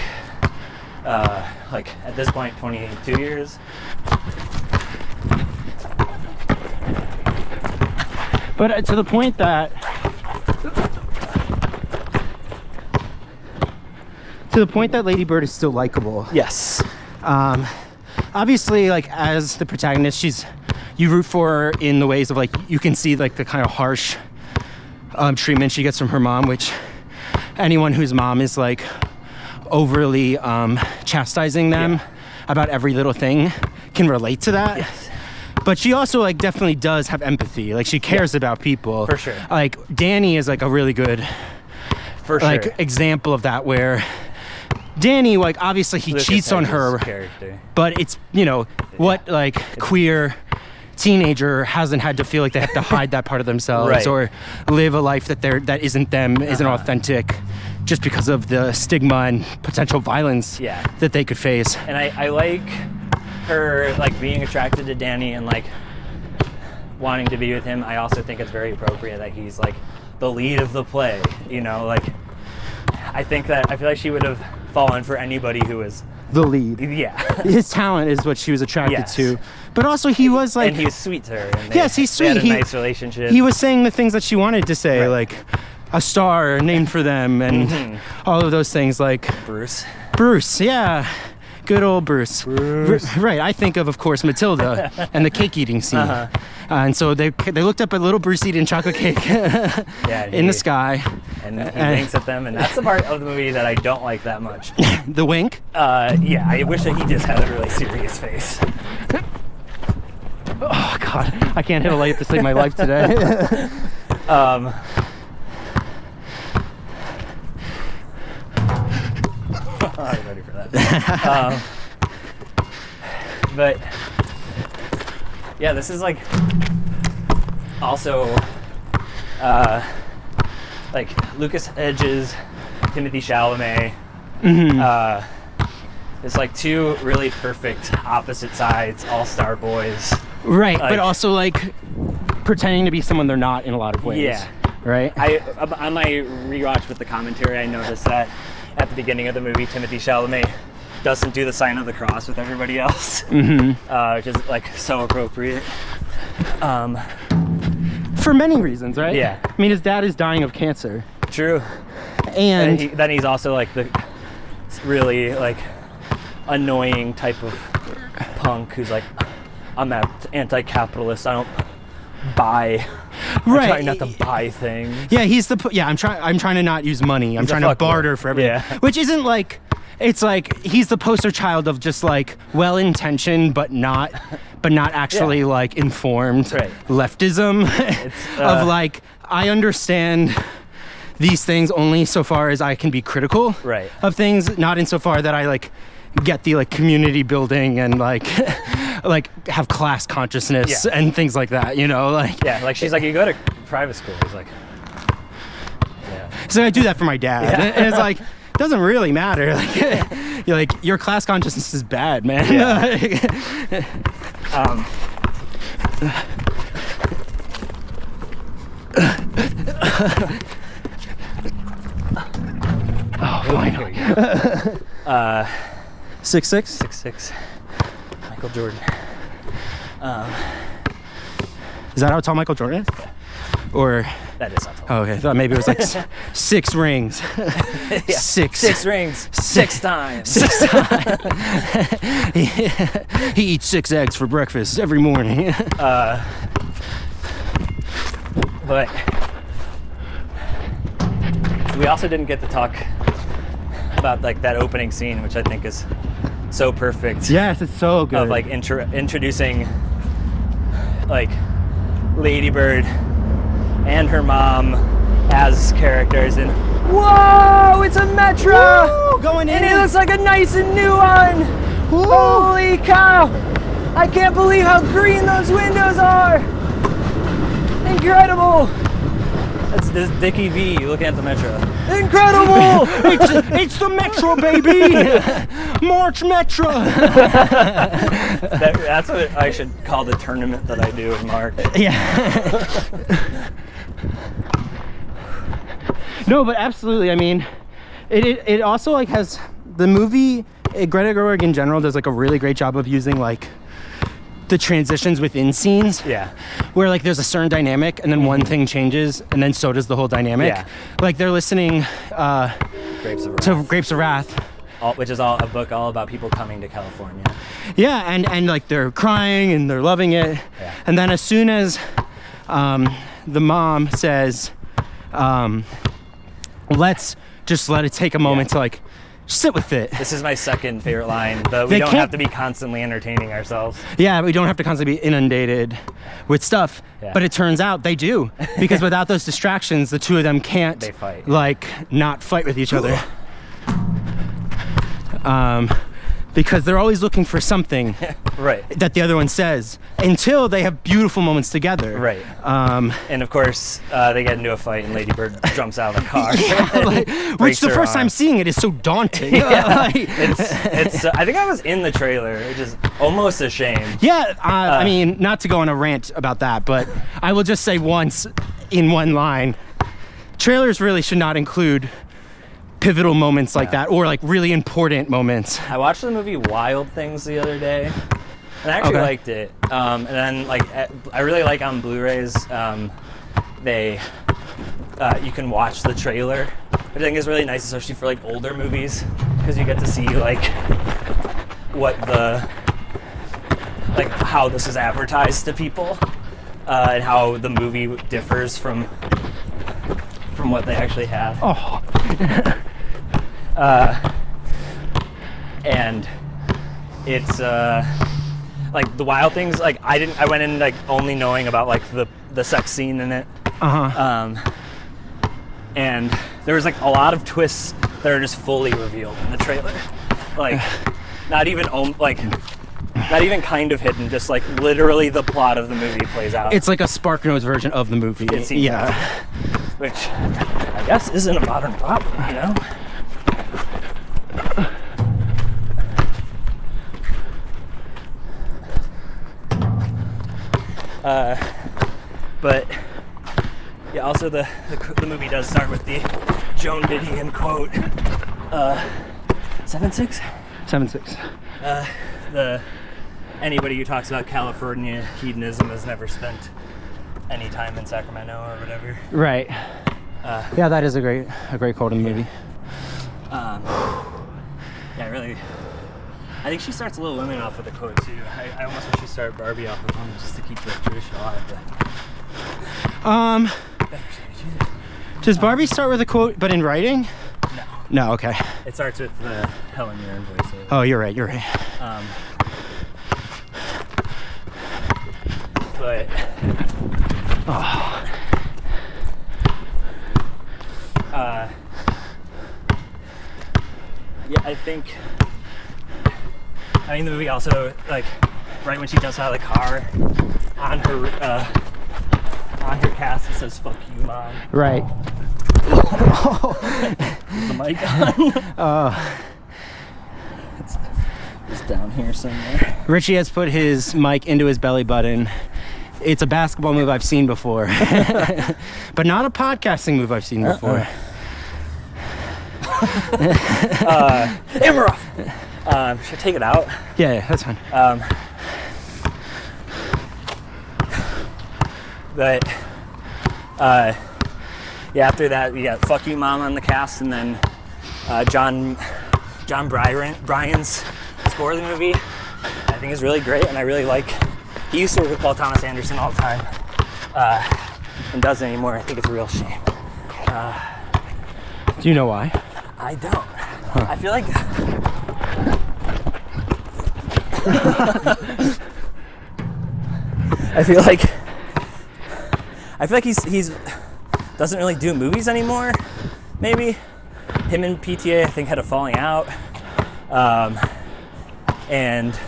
like at this point, 22 years. But to the point that Lady Bird is still likable. Yes. Obviously, like as the protagonist, you root for her in the ways of like you can see like the kind of harsh treatment she gets from her mom, which anyone whose mom is like overly chastising them about every little thing can relate to that. Yes. But she also like definitely does have empathy. Like she cares about people. For sure. Like Danny is like a really good like example of that, where Danny, like obviously he Lucas cheats on her, character. but it's, you know, what like queer teenager hasn't had to feel like they have to hide that part of themselves or live a life that isn't them, isn't authentic, just because of the stigma and potential violence that they could face. And I like her like being attracted to Danny and like wanting to be with him. I also think it's very appropriate that he's like the lead of the play, you know, like I feel like she would have fallen for anybody who was the lead. Yeah. His talent is what she was attracted to. But also he was like, and he was sweet to her. And he's sweet. They had a nice relationship. He was saying the things that she wanted to say, like a star named for them and all of those things, like Bruce, yeah. Good old Bruce. Right, I think of course, Matilda and the cake eating scene. And so they looked up at little Bruce eating chocolate cake in the sky. And he winks at them, and that's the part of the movie that I don't like that much. The wink? Yeah, I wish that he just had a really serious face. Oh, God. I can't hit a light to save my life today. I was ready for that. But yeah, this is like also like Lucas Hedges, Timothy Chalamet. It's like two really perfect opposite sides, all-star boys. Right, like, but also like pretending to be someone they're not in a lot of ways. Yeah. Right? On my rewatch with the commentary, I noticed that at the beginning of the movie, Timothy Chalamet doesn't do the sign of the cross with everybody else, which is like so appropriate. For many reasons, right? Yeah. I mean, his dad is dying of cancer. True. And then he's also like the really like annoying type of punk who's like, I'm anti-capitalist. I don't buy. I'm trying not to buy things. Yeah, I'm trying to not use money. I'm trying to barter for everything. Yeah. Which isn't like, it's like he's the poster child of just like well-intentioned but not actually like informed leftism of like, I understand these things only so far as I can be critical Right. of things, not insofar that I like get the like community building and like like have class consciousness Yeah. and things like that, you know, like Yeah, like she's like, you go to private school. He's like, yeah. so I do that for my dad. Yeah. And it's like doesn't really matter. Like you're like your class consciousness is bad, man. Yeah. Oh, finally. 6'6"? 6'6". Michael Jordan. Is that how tall Michael Jordan is? Or That is not tall. oh, okay, I thought maybe it was like 6 rings. Yeah. 6 6 rings. 6 times. 6 times. He eats 6 eggs for breakfast every morning. But we also didn't get to talk about like that opening scene, which I think is so perfect. Yes, it's so good. Of like introducing like Lady Bird and her mom as characters, and whoa, it's a Metro! Woo, going in. And it looks like a nice and new one! Woo. Holy cow! I can't believe how green those windows are! Incredible! That's this Dickie V looking at the Metro. Incredible! it's the Metro, baby! March Metro! That's what I should call the tournament that I do in March. Yeah. No, but absolutely. I mean, it also like has the movie. Greta Gerwig in general does like a really great job of using like the transitions within scenes. Yeah. Where like there's a certain dynamic and then one thing changes and then so does the whole dynamic. Yeah. Like they're listening Grapes of to Wrath. Grapes of Wrath. Which is all a book all about people coming to California. Yeah, and like they're crying and they're loving it. Yeah. And then as soon as the mom says, let's just let it take a moment to like sit with it. This is my second favorite line. We They don't can't- have to be constantly entertaining ourselves. Yeah, we don't have to constantly be inundated with stuff. Yeah. But it turns out they do. Because without those distractions, the two of them can't They fight. like not fight with each other. Because they're always looking for something Right. that the other one says until they have beautiful moments together. Right. And of course, they get into a fight and Lady Bird jumps out of the car. Which Breaks the her first arm. time seeing it is so daunting. Yeah. Like- It's I think I was in the trailer, which is almost a shame. Yeah, I mean, not to go on a rant about that, but I will just say once in one line, trailers really should not include pivotal moments like that or like really important moments. I watched the movie Wild Things the other day, and I actually Okay. liked it. And then like I really like on Blu-rays, they you can watch the trailer, which I think is really nice, especially for like older movies, because you get to see like what like how this is advertised to people, and how the movie differs from what they actually have. Oh, And it's like the Wild Things, like I went in like only knowing about like the sex scene in it, and there was like a lot of twists that are just fully revealed in the trailer, like not even kind of hidden, just like literally the plot of the movie plays out. it's like a Spark Notes version of the movie. It seems Yeah. like it, which I guess isn't a modern problem, you know. But yeah, also the movie does start with the Joan Didion quote. 7-6. 7-6. Anybody who talks about California hedonism has never spent any time in Sacramento or whatever. Right. Yeah, that is a great quote in the movie. Yeah, really. I think she starts Little Women off with a quote too. I almost wish she started Barbie off with one just to keep the tradition alive. Does Barbie start with a quote, but in writing? No. No. Okay. It starts with Helen Mirren voiceover. Oh, you're right. You're right. But in the movie also, like, right when she jumps out of the car, on her cast it says "fuck you, mom." Right. The mic on. It's down here somewhere. Richie has put his mic into his belly button. It's a basketball move I've seen before, but not a podcasting move I've seen before. Amaroff. Should I take it out? Yeah, that's fine. But yeah, after that we got "Fuck You, Mom" on the cast, and then John Bryan's score of the movie I think is really great, and I really like. He used to work with Paul Thomas Anderson all the time, and doesn't anymore. I think it's a real shame. Do you know why? I don't. Huh. I feel like I feel like he's doesn't really do movies anymore. Maybe him and PTA I think had a falling out, and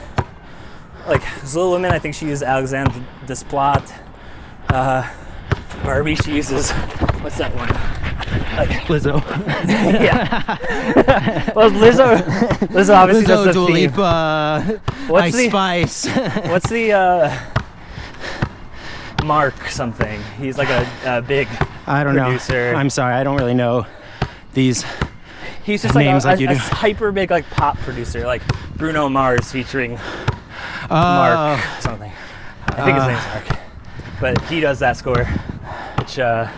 like Little Women I think she used Alexandre Desplat. Barbie she uses what's that one? Like Lizzo. Yeah. Well, Lizzo obviously does the Dua theme. Lipa, What's Ice the- Spice. What's the Mark something? He's like a big I don't producer. know. I'm sorry, I don't really know these. He's just like names a like you do. hyper big like pop producer, like Bruno Mars featuring Mark something. I think his name's Mark. But he does that score, which I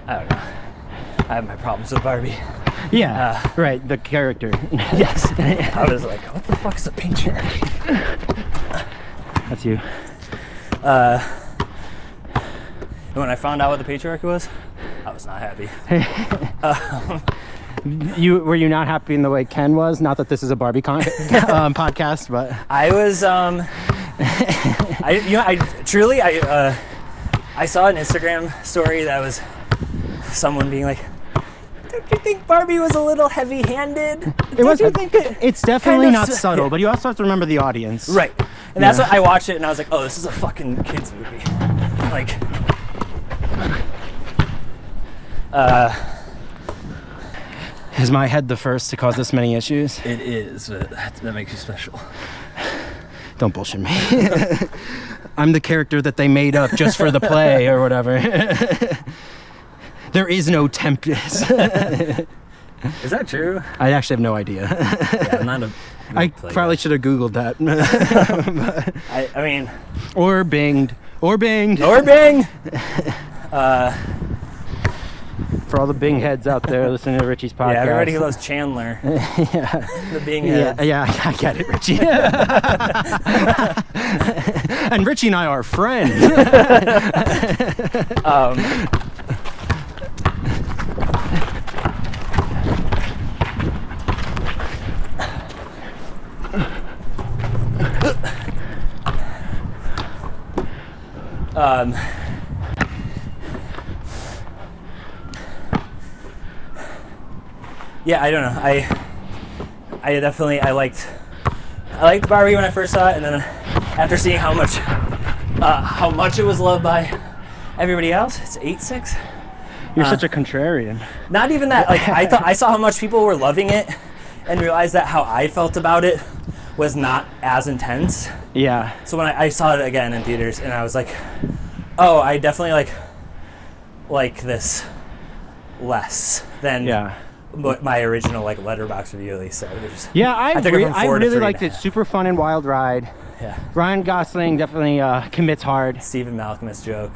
don't know. I have my problems with Barbie. Yeah, right, the character. Yes. I was like, what the fuck's a patriarchy? That's you. And when I found out what the patriarchy was, I was not happy. Were you not happy in the way Ken was? Not that this is a Barbie podcast, but I was I saw an Instagram story that was someone being like, don't you think Barbie was a little heavy-handed? It's definitely kind of not subtle, yeah. but you also have to remember the audience. Right. And that's what I watched it and I was like, oh, this is a fucking kids movie. Like Is my head the first to cause this many issues? it is, but that makes you special. Don't bullshit me. I'm the character that they made up just for the play or whatever. There is no Tempest. Is that true? I actually have no idea. Yeah, I'm not a I probably should have Googled that. I mean Or binged. Or binged. or Bing! For all the Bing heads out there listening to Richie's podcast. Yeah, everybody who loves Chandler. Yeah. The Bing head. Yeah, I get it, Richie. And Richie and I are friends. Yeah, I don't know. I definitely liked Barbie when I first saw it, and then after seeing how much it was loved by everybody else, it's 8-6. You're such a contrarian. Not even that. Like I saw how much people were loving it, and realized that how I felt about it was not as intense. Yeah. So when I saw it again in theaters, and I was like, oh, I definitely like this less than what my original like Letterboxd review at least said. Yeah, I took it from 4 to really 3.5. liked it. Super fun and wild ride. Yeah. Ryan Gosling definitely commits hard. Stephen Malcolm's joke.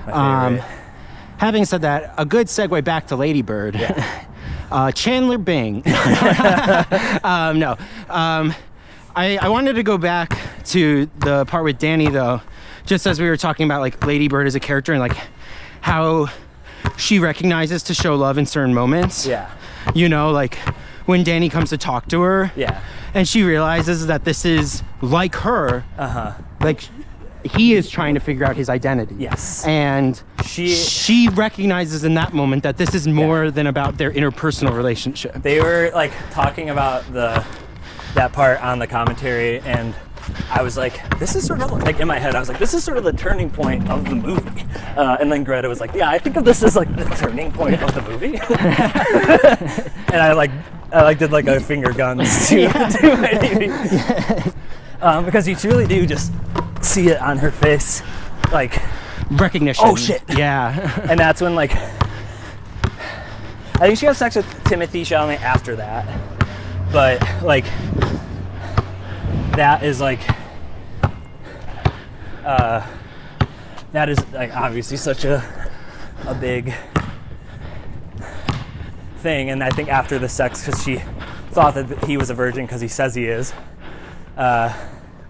My favorite. Having said that, a good segue back to Lady Bird. Yeah. Chandler Bing. No. I wanted to go back to the part with Danny though, just as we were talking about like Lady Bird as a character and like how she recognizes to show love in certain moments. Yeah. You know, like when Danny comes to talk to her. Yeah. And she realizes that this is like her. Uh-huh. Like he is trying to figure out his identity. Yes. And she recognizes in that moment that this is more than about their interpersonal relationship. They were like talking about that part on the commentary, and I was like, this is sort of like, in my head, I was like, this is sort of the turning point of the movie. And then Greta was like, yeah, I think of this as like the turning point of the movie. And I did like a finger guns to my TV. Because you truly do just see it on her face, like recognition. Oh shit. Yeah. And that's when like, I think she has sex with Timothy Chalamet after that, but like that is like that is like obviously such a big thing. And I think after the sex, because she thought that he was a virgin because he says he is.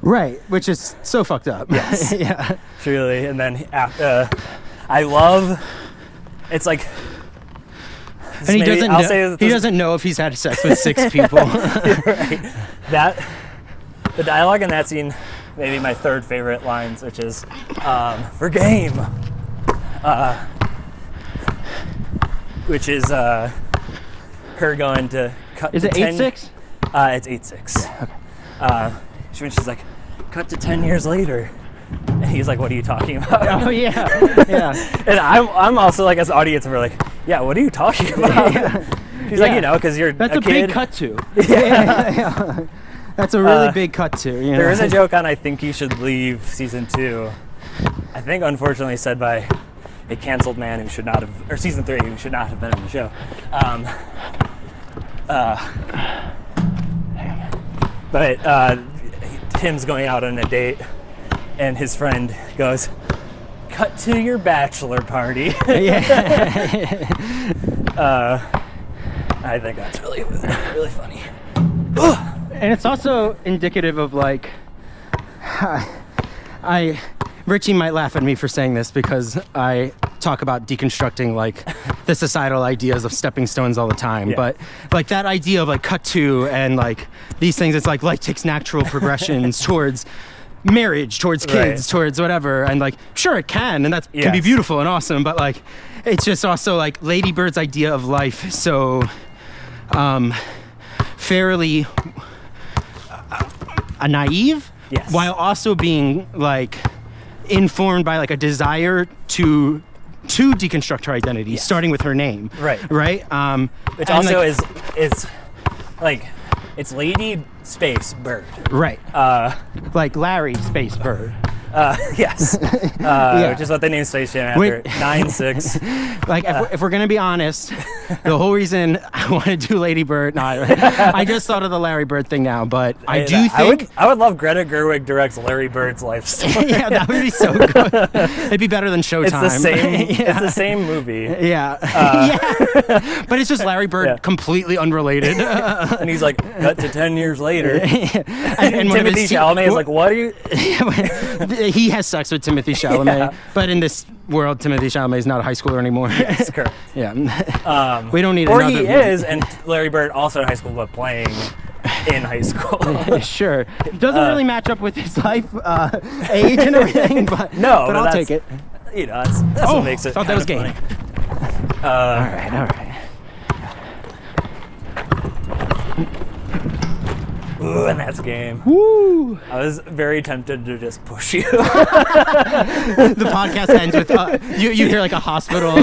Right, which is so fucked up. Yes. Yeah. Truly. And then I love, it's like, and he doesn't know if he's had sex with 6 people. Right. The dialogue in that scene, maybe my third favorite lines, which is, for game, which is her going to cut. Is to it 8-6? It's 8-6. Okay. When she's like, cut to 10 years later. And he's like, what are you talking about? Oh, yeah. Yeah. And I'm also like, as an audience, we're like, yeah, what are you talking about? Yeah. She's like, because you're That's a a kid. big cut to. Yeah. That's a really big cut to. You know? There is a joke on I Think You Should Leave season 2. I think unfortunately said by a canceled man who should not have, or season 3, who should not have been in the show. But Tim's going out on a date, and his friend goes, cut to your bachelor party. I think that's really, really funny. And it's also indicative of like, Richie might laugh at me for saying this because I talk about deconstructing like the societal ideas of stepping stones all the time. Yeah. But like that idea of like cut to and like these things, it's like life takes natural progressions towards marriage, towards kids, Right. towards whatever. And like, sure it can, and that can be Yes. beautiful and awesome. But like, it's just also like Lady Bird's idea of life. So fairly naive, Yes. while also being like informed by like a desire to deconstruct her identity, Yes. starting with her name. Right. Which Which also is like, it's Lady Space Bird. right. Like Larry Space Bird. Yes. Which is what they named Space Jam after. 9-6. Like if we're gonna be honest, the whole reason I want to do Lady Bird, I just thought of the Larry Bird thing now, but I do think I would love Greta Gerwig directs Larry Bird's life story. yeah, that would be so good. It'd be better than Showtime. It's the same. Yeah. It's the same movie. Yeah. Yeah. But it's just Larry Bird, Yeah. completely unrelated. And he's like, cut to 10 years later. and one of Timothy his Chalamet is like, what are you? he has sex with Timothy Chalamet, Yeah. but in this world, Timothy Chalamet is not a high schooler anymore. Yes, correct. Yeah. We don't need Or another. he is, and Larry Bird also in high school, but playing in high school. Sure. Doesn't really match up with his life, age and everything, but No, but I'll take it. You know, that's what makes it. Thought that was game. Funny. All right. Ooh, and that's game. Woo! I was very tempted to just push you. The podcast ends with you hear like a hospital.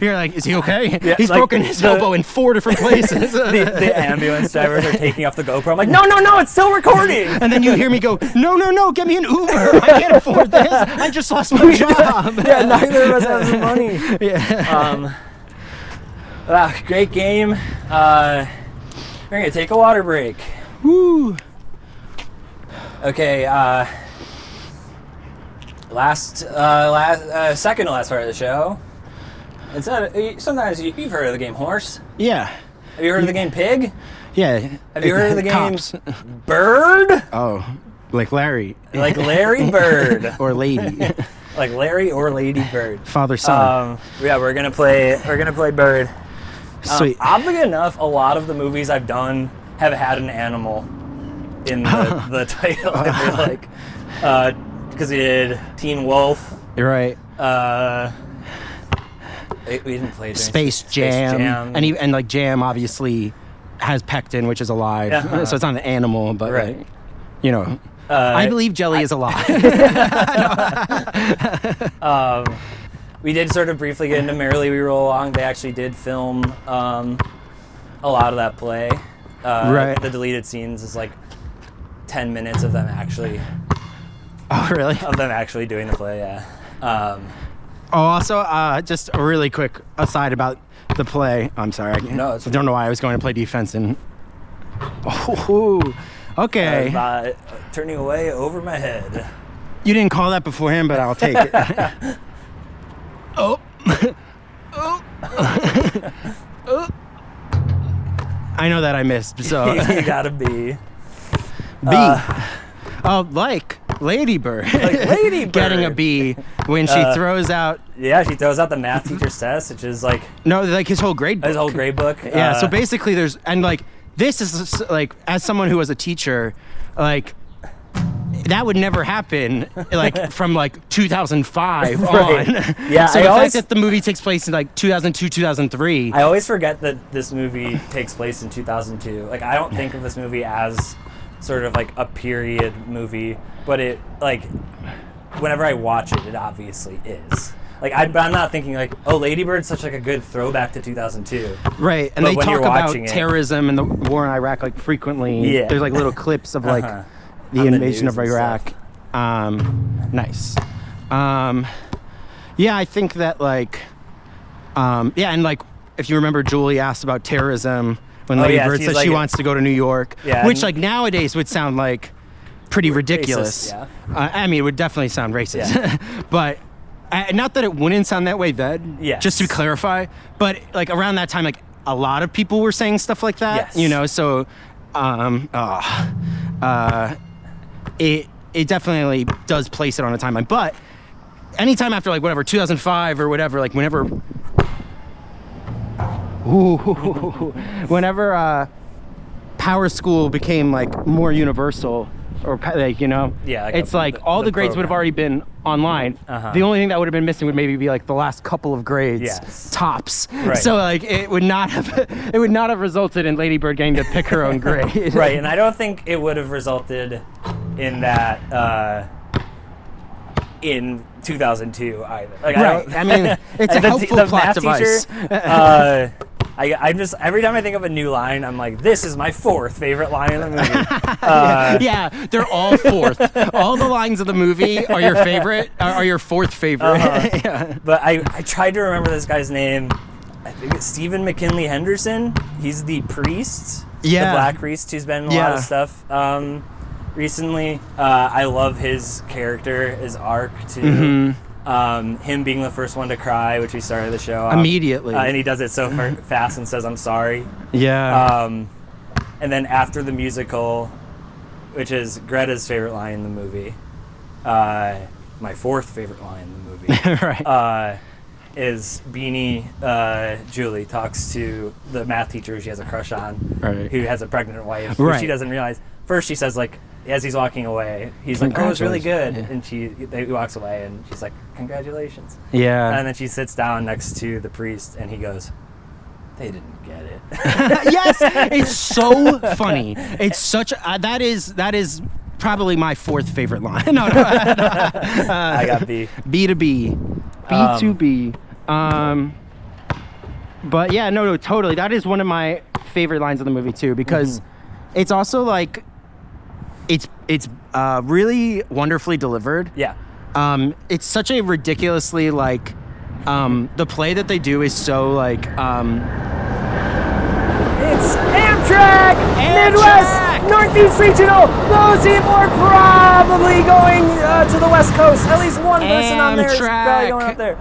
You're like, is he okay? Yeah, He's like broken his elbow in 4 different places. the ambulance drivers are taking off the GoPro. I'm like, no, it's still recording. And then you hear me go, no, get me an Uber. I can't afford this. I just lost my job. Yeah, neither of us have the money. Yeah. Great game. We're gonna take a water break. Woo. Okay. Second to last part of the show. Sometimes you've heard of the game Horse. Yeah. Have you heard of the game Pig? Yeah. Have you heard of the game Cops. Bird? Oh, like Larry. Like Larry Bird. Or Lady. Like Larry or Lady Bird. Father son. Yeah, we're gonna play Bird. Sweet. Oddly enough, a lot of the movies I've done have had an animal in the title. I feel like, because we did Teen Wolf. You're right. We didn't play Space Jam. And like Jam, obviously, has pectin, which is alive. So it's not an animal, but Right. like, you know, I believe jelly is alive. We did sort of briefly get into Merrily We Roll Along. They actually did film a lot of that play. Right. The deleted scenes is like 10 minutes of them actually Really? doing the play. Yeah. Also, just a really quick aside about the play. I'm sorry. I don't know why I was going to play defense and. Oh, okay. Turning away over my head. You didn't call that beforehand, but I'll take it. Oh. Oh. I know that I missed, so. You gotta be. B. Like Lady Bird. Like Lady Bird. Getting a B when she throws out. Yeah, she throws out the math teacher's test, which is like. No, like his whole grade book. His whole grade book. Yeah, so basically this is like, as someone who was a teacher, like, that would never happen, like, from like 2005 Right. on. Yeah, so the fact that the movie takes place in like 2002, 2003. I always forget that this movie takes place in 2002. Like, I don't think of this movie as sort of like a period movie, but it, like, whenever I watch it, it obviously is. Like, I'm not thinking like, oh, Lady Bird's such like a good throwback to 2002. Right, and But they when talk you're about watching it- terrorism and the war in Iraq like frequently. Yeah. There's like little clips of like On the the invasion news of and Iraq. Nice. Yeah, I think that like, yeah, and like if you remember, Julie asked about terrorism when Lady Bird she's said like, she wants to go to New York, Yeah, which and- like nowadays would sound like pretty ridiculous. Racist, I mean, it would definitely sound racist, Yeah. but. Not that it wouldn't sound that way then, Yes. just to clarify, but like around that time, like a lot of people were saying stuff like that, Yes. you know, so it definitely does place it on a timeline. But anytime after like whatever 2005 or whatever, like whenever Power School became like more universal, or like, you know, Yeah, like it's like all the grades would have program. already been online. The only thing that would have been missing would maybe be like the last couple of grades, Yes. tops. Right. So like it would not have resulted in Lady Bird getting to pick her own grade. Right, and I don't think it would have resulted in that in 2002 either. Like, Right. I mean, it's a helpful plot device. I'm just, every time I think of a new line, I'm like, this is my fourth favorite line in the movie. Yeah, they're all fourth. All the lines of the movie are your favorite, are your fourth favorite. Yeah. But I tried to remember this guy's name. I think it's Stephen McKinley Henderson. He's the priest. Yeah. The black priest who's been in a lot of stuff recently. I love his character, his arc, too. Him being the first one to cry, which we started the show off. Immediately. And he does it so fast and says, I'm sorry. Yeah. And then after the musical, which is Greta's favorite line in the movie, my fourth favorite line in the movie, Right. is Beanie Julie talks to the math teacher who she has a crush on, Right. who has a pregnant wife, who Right. she doesn't realize. First she says, like, as he's walking away, he's like, oh, it was really good. Congratulations. And he walks away and she's like, congratulations. Yeah. And then she sits down next to the priest and he goes, they didn't get it. Yes, it's so funny. It's such that is probably my fourth favorite line. No. I got B. B to B, B to B. But yeah, no, totally. That is one of my favorite lines of the movie too, because it's also like it's really wonderfully delivered. Yeah. It's such a ridiculously like the play that they do is so like It's Amtrak, Midwest, Northeast Regional. Those people are probably going to the West Coast. At least one person on there is probably going up there.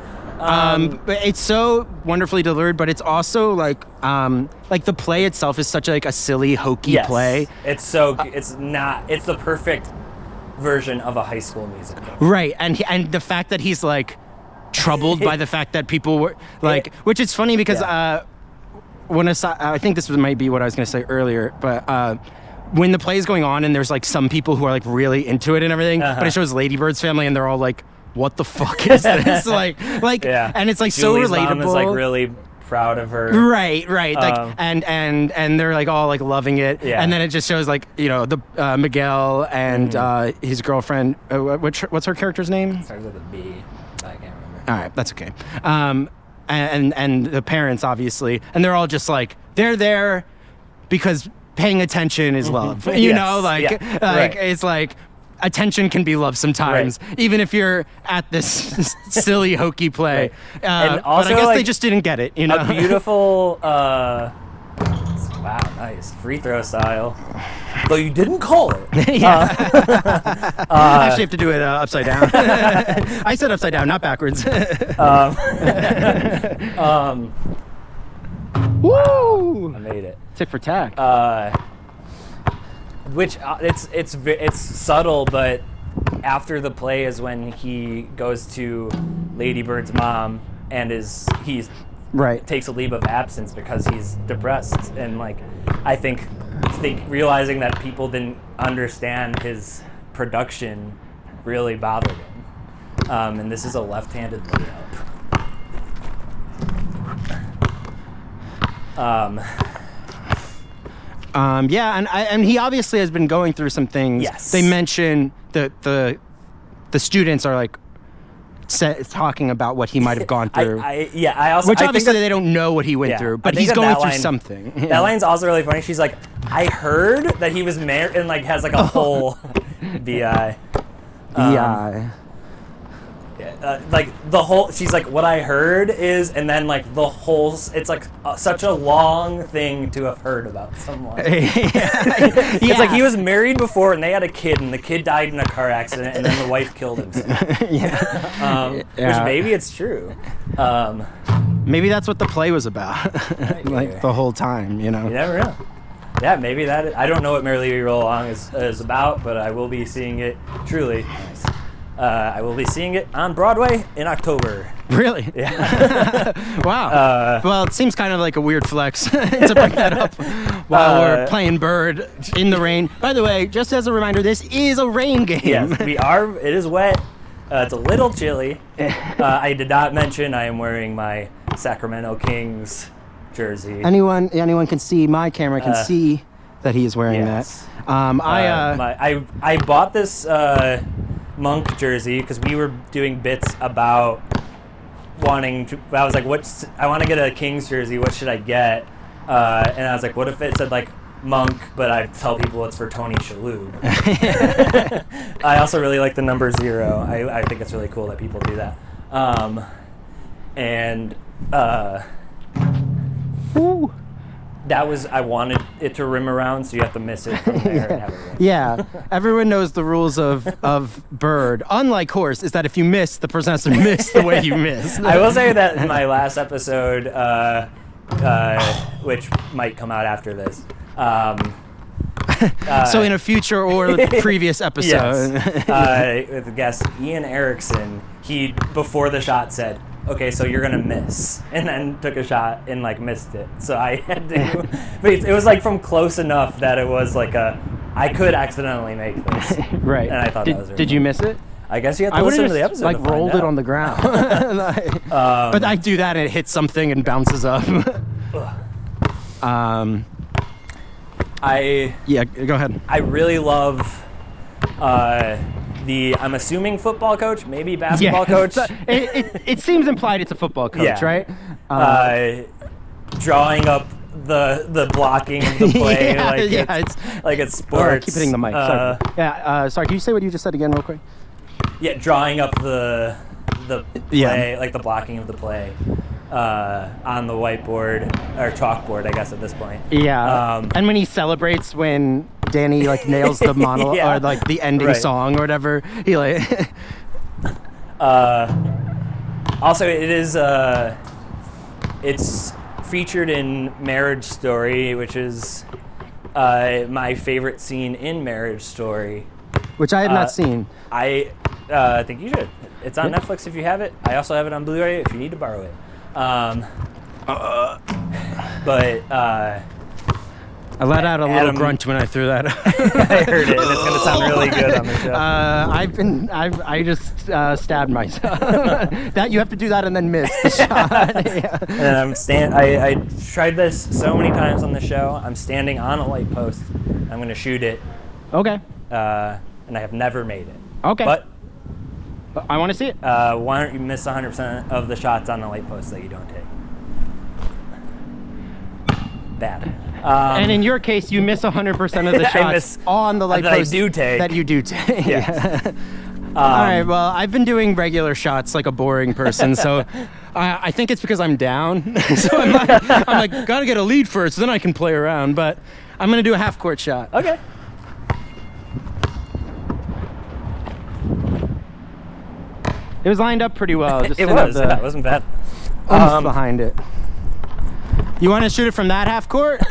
But it's so wonderfully delivered, but it's also like the play itself is such like a silly, hokey play. It's it's the perfect version of a high school musical. Right, and the fact that he's like troubled by the fact that people were like, which is funny because when I think this might be what I was going to say earlier, but when the play is going on and there's like some people who are like really into it and everything, but it shows Lady Bird's family and they're all like, what the fuck is this? like, and it's like Julie's so relatable. mom is like really proud of her. Right. Like, and they're like all like loving it. Yeah. And then it just shows like, you know, the Miguel and his girlfriend. What's her character's name? Starts with a B. I can't remember. All right, that's okay. And the parents obviously, and they're all just like they're there because paying attention is love. You know, like it's like attention can be love sometimes, even if you're at this silly hokey play. And also, but I guess like, they just didn't get it. You know, a beautiful. Wow, nice free throw style. Though you didn't call it. Actually, have to do it upside down. I said upside down, not backwards. Woo! I made it. Tick for tack. Which it's subtle, but after the play is when he goes to Lady Bird's mom and he's right. takes a leave of absence because he's depressed, and like I think realizing that people didn't understand his production really bothered him. And this is a left-handed layup. Yeah, and he obviously has been going through some things. Yes. They mention that the students are like talking about what he might have gone through. I also which I obviously think they don't know what he went through, but he's going through something. That line's also really funny. She's like, I heard that he was married, and like has like a whole bi. Yeah. Like the whole, she's like, what I heard is, and then like the whole, it's like such a long thing to have heard about someone. It's like he was married before and they had a kid and the kid died in a car accident and then the wife killed himself. Which maybe it's true. Maybe that's what the play was about, like the whole time, you know. You never know. Yeah, maybe that. I don't know what Merrily We Roll Along is about, but I will be seeing it. Truly. I will be seeing it on Broadway in October. Really? Yeah. Wow. Well, it seems kind of like a weird flex to bring that up while we're playing Bird in the rain. By the way, just as a reminder, this is a rain game. Yes, we are. It is wet. It's a little chilly. I did not mention I am wearing my Sacramento Kings jersey. Anyone can see. My camera can see that he is wearing that. I bought this Monk jersey because we were doing bits about wanting to. I was like, I want to get a Kings jersey. What should I get? And I was like, what if it said like Monk, but I tell people it's for Tony Shalhoub. I also really like the number 0. I think it's really cool that people do that. That was, I wanted it to rim around, so you have to miss it from there and have it rim. Yeah, everyone knows the rules of Bird. Unlike horse, is that if you miss, the person has to miss the way you miss. I will say that in my last episode, which might come out after this. So in a future or previous episode. Yes. With the guest Ian Erickson, he, before the shot, said, okay, so you're gonna miss, and then took a shot and like missed it. So I had to, but it was like from close enough that it was like I could accidentally make this. Right. And I thought that was really Did you miss it? I guess you have to listen to the episode. Like to rolled find it out. on the ground. But I do that and it hits something and bounces up. Yeah, go ahead. I really love I'm assuming football coach, maybe basketball coach. It seems implied it's a football coach, right? Drawing up the blocking of the play, it's sports. Keep hitting the mic. Sorry. Sorry. Can you say what you just said again, real quick? Yeah, drawing up the play, like the blocking of the play on the whiteboard or chalkboard, I guess at this point. Yeah. And when he celebrates when Danny like nails the monologue or like the ending song or whatever, he like. Also, it is it's featured in Marriage Story, which is my favorite scene in Marriage Story. Which I have not seen. I think you should. It's on Netflix if you have it. I also have it on Blu-ray if you need to borrow it. I let out a little Adam- grunt when I threw that. I heard it, and it's gonna sound really good on the show. I just stabbed myself. That you have to do that and then miss the shot. Yeah. And I tried this so many times on the show. I'm standing on a light post. I'm gonna shoot it, Okay. and I have never made it. Okay. But I want to see it. why don't you miss 100% of the shots on the light post that you don't take? Bad. And in your case, you miss 100% of the I shots miss- on the light that I post do take. that you do take. Yes. All right. Well, I've been doing regular shots like a boring person, so I think it's because I'm down. So I'm like, gotta get a lead first, then I can play around. But I'm gonna do a half court shot. Okay. It was lined up pretty well. Just It didn't have was. the Yeah, it wasn't bad. oomph behind it. You want to shoot it from that half court?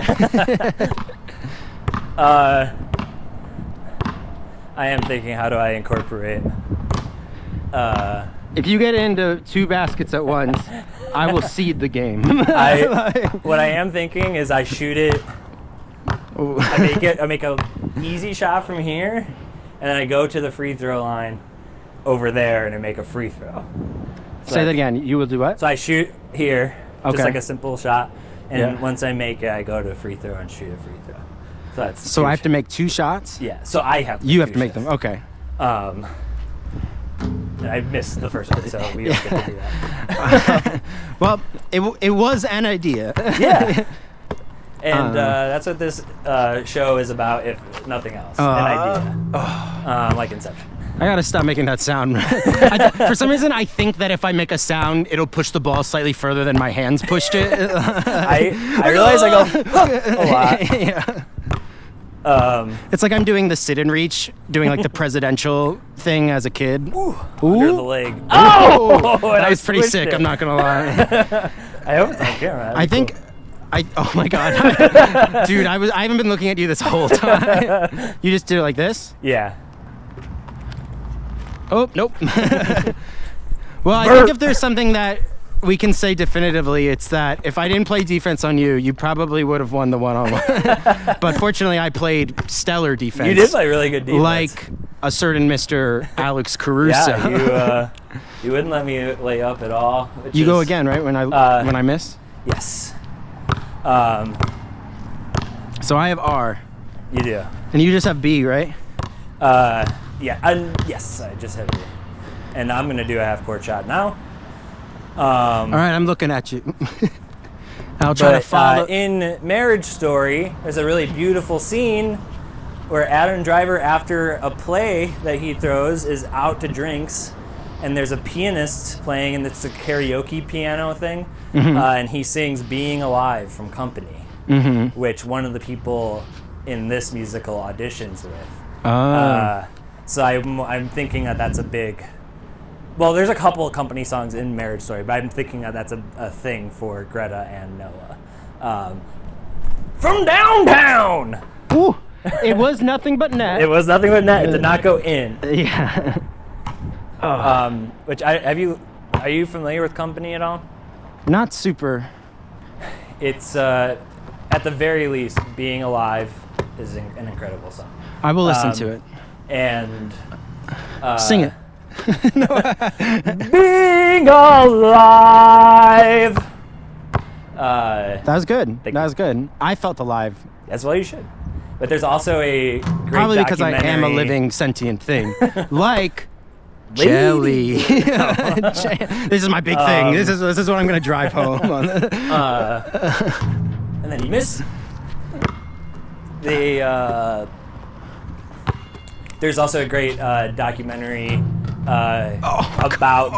I am thinking, how do I incorporate? If you get into 2 baskets at once, I will seed the game. What I am thinking is I shoot it. I make a easy shot from here, and then I go to the free throw line over there and I make a free throw. Say that again. You will do what? So I shoot here, just Okay. like a simple shot, and Yeah. once I make it, I go to free throw and shoot a free throw. So that's So two I have to make 2 shots? Yeah. So I have. You have two to make shots. them. Okay. And I missed the first one, so we don't get to do that. Well, it was an idea. Yeah. And that's what this show is about, if nothing else. An idea. Like Inception. I gotta stop making that sound. For some reason, I think that if I make a sound, it'll push the ball slightly further than my hands pushed it. I realize I go a lot. Yeah. It's like I'm doing the sit and reach, doing like the presidential thing as a kid. Under the leg. Oh! and That I was pretty squished sick, it. I'm not gonna lie. I hope it's on camera. That'd I be think... cool. oh my god. Dude, I haven't been looking at you this whole time. You just did it like this? Yeah. Oh, nope. Well, I think if there's something that we can say definitively, it's that if I didn't play defense on you, you probably would have won the one-on-one. But fortunately, I played stellar defense. You did play really good defense. Like a certain Mr. Alex Caruso. Yeah, you wouldn't let me lay up at all. You go again, right? When I miss? Yes. So I have R. You do. And you just have B, right? Yeah. Yes, I just have it. And I'm gonna do a half court shot now. All right, I'm looking at you. I'll try to follow. In Marriage Story, there's a really beautiful scene where Adam Driver, after a play that he throws, is out to drinks, and there's a pianist playing, and it's a karaoke piano thing, and he sings "Being Alive" from Company, which one of the people in this musical auditions with. So I'm thinking that that's a big. Well, there's a couple of Company songs in Marriage Story, but I'm thinking that that's a thing for Greta and Noah. From downtown! Ooh, it was nothing but net. It was nothing but net. It did not go in. Yeah. Which are you familiar with Company at all? Not super. It's at the very least, Being Alive is an incredible song. I will listen to it. And Sing it. Being Alive. That was good. Thank That you. was good. I felt alive. That's well you should. But there's also a great Probably because I am a documentary- living sentient thing. Like jelly. This is my big thing. This is what I'm gonna drive home on. And then you miss. There's also a great documentary about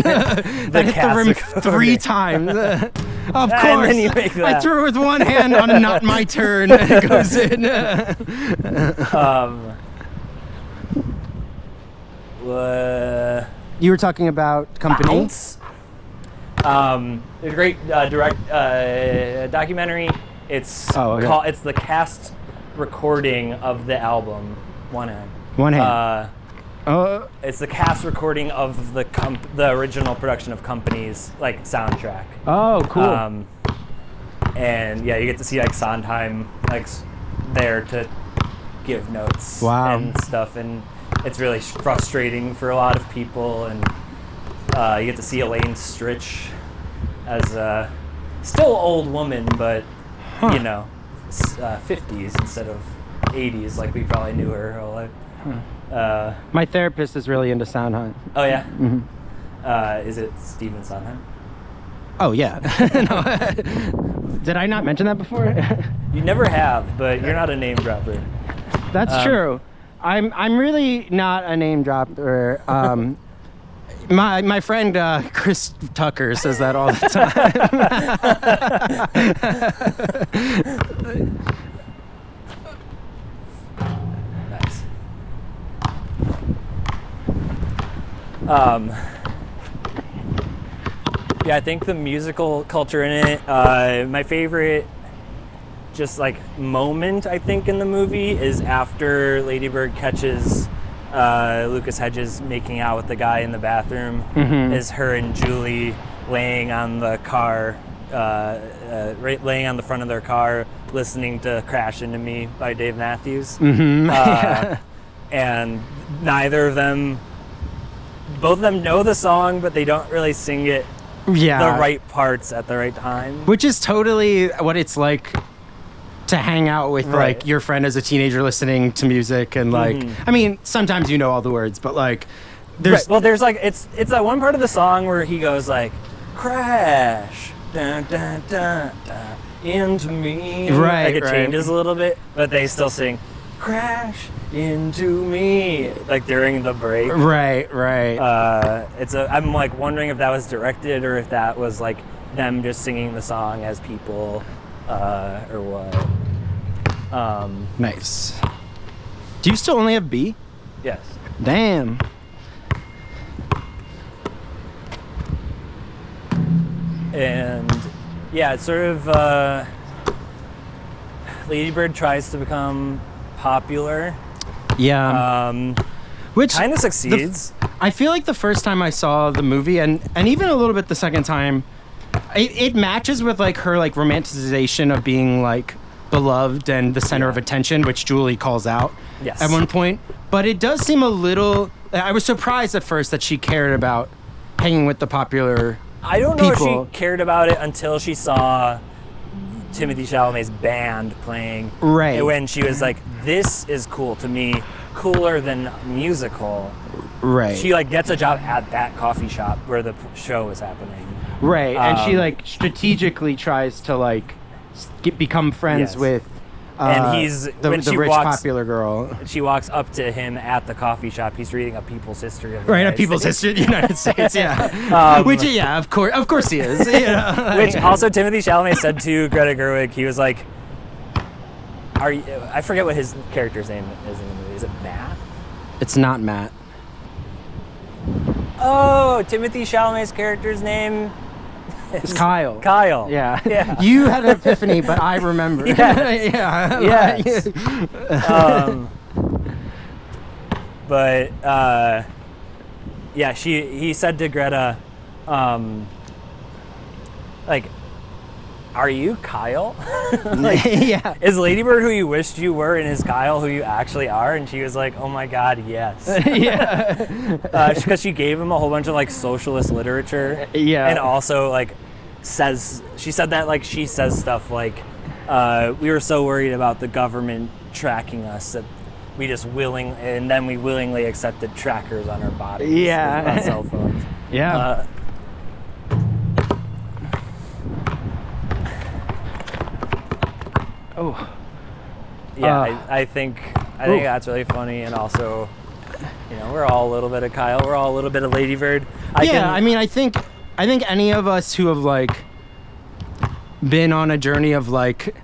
the Hit the rim cast. 3 times. Of And course. then you make I that. threw it with one hand on a not my turn and it goes in. You were talking about Company. Bounce. There's a great documentary. It's called. It's the cast recording of the album. One hand. One hand. It's the cast recording of the original production of Company's like soundtrack. Oh, cool. And yeah, you get to see like Sondheim like there to give notes Wow. and stuff, and it's really frustrating for a lot of people. And you get to see Elaine Stritch as a still old woman, but you know, 50s instead of 80s, like we probably knew her whole life. My therapist is really into Sondheim. Oh yeah. Is it Stephen Sondheim? Oh yeah. No. Did I not mention that before? You never have, but you're not a name dropper. That's true. I'm really not a name dropper. My friend Chris Tucker says that all the time. Nice. Yeah, I think the musical culture in it, my favorite just like moment I think in the movie is after Lady Bird catches Lucas Hedges making out with the guy in the bathroom, is her and Julie laying on the car, laying on the front of their car, listening to Crash Into Me by Dave Matthews. And neither of them, both of them know the song, but they don't really sing it the right parts at the right time. Which is totally what it's like to hang out with like your friend as a teenager listening to music and like I mean sometimes you know all the words, but like there's well there's like it's that one part of the song where he goes like crash dun, dun, dun, dun, into me, like it changes a little bit, but they still sing crash into me like during the break. I'm like wondering if that was directed or if that was like them just singing the song as people or what. Nice. Do you still only have B? Yes. Damn. And yeah, it's sort of Lady Bird tries to become popular. Yeah. Which kind of succeeds. I feel like the first time I saw the movie and even a little bit the second time, it matches with like her like romanticization of being like beloved and the center of attention, which Julie calls out at one point. But it does seem a little. I was surprised at first that she cared about hanging with the popular. I don't know if she cared about it until she saw Timothée Chalamet's band playing. Right. And when she was like, "This is cool to me, cooler than musical." Right. She like gets a job at that coffee shop where the show is happening. Right, and she like strategically tries to like become friends with and he's the when she rich walks, popular girl. She walks up to him at the coffee shop. He's reading A People's History of the Right, United A People's States. History of the United States, yeah. Which, yeah, of course he is. You know? Which also Timothée Chalamet said to Greta Gerwig, he was like, "Are you?" I forget what his character's name is in the movie. Is it Matt? It's not Matt. Oh, Timothée Chalamet's character's name. It's Kyle. Kyle. Yeah. You had an epiphany, but I remember. Yes. But yeah, he said to Greta, like, "Are you Kyle?" Like, yeah. Is Lady Bird who you wished you were, and is Kyle who you actually are? And she was like, "Oh my God, yes." Yeah. Because she gave him a whole bunch of like socialist literature. Yeah. And also like she said that like she says stuff like, "We were so worried about the government tracking us that we willingly accepted trackers on our bodies." Yeah. On cell phones. Yeah. I think that's really funny, and also, you know, we're all a little bit of Kyle, we're all a little bit of Lady Bird. I mean, I think any of us who have like been on a journey of like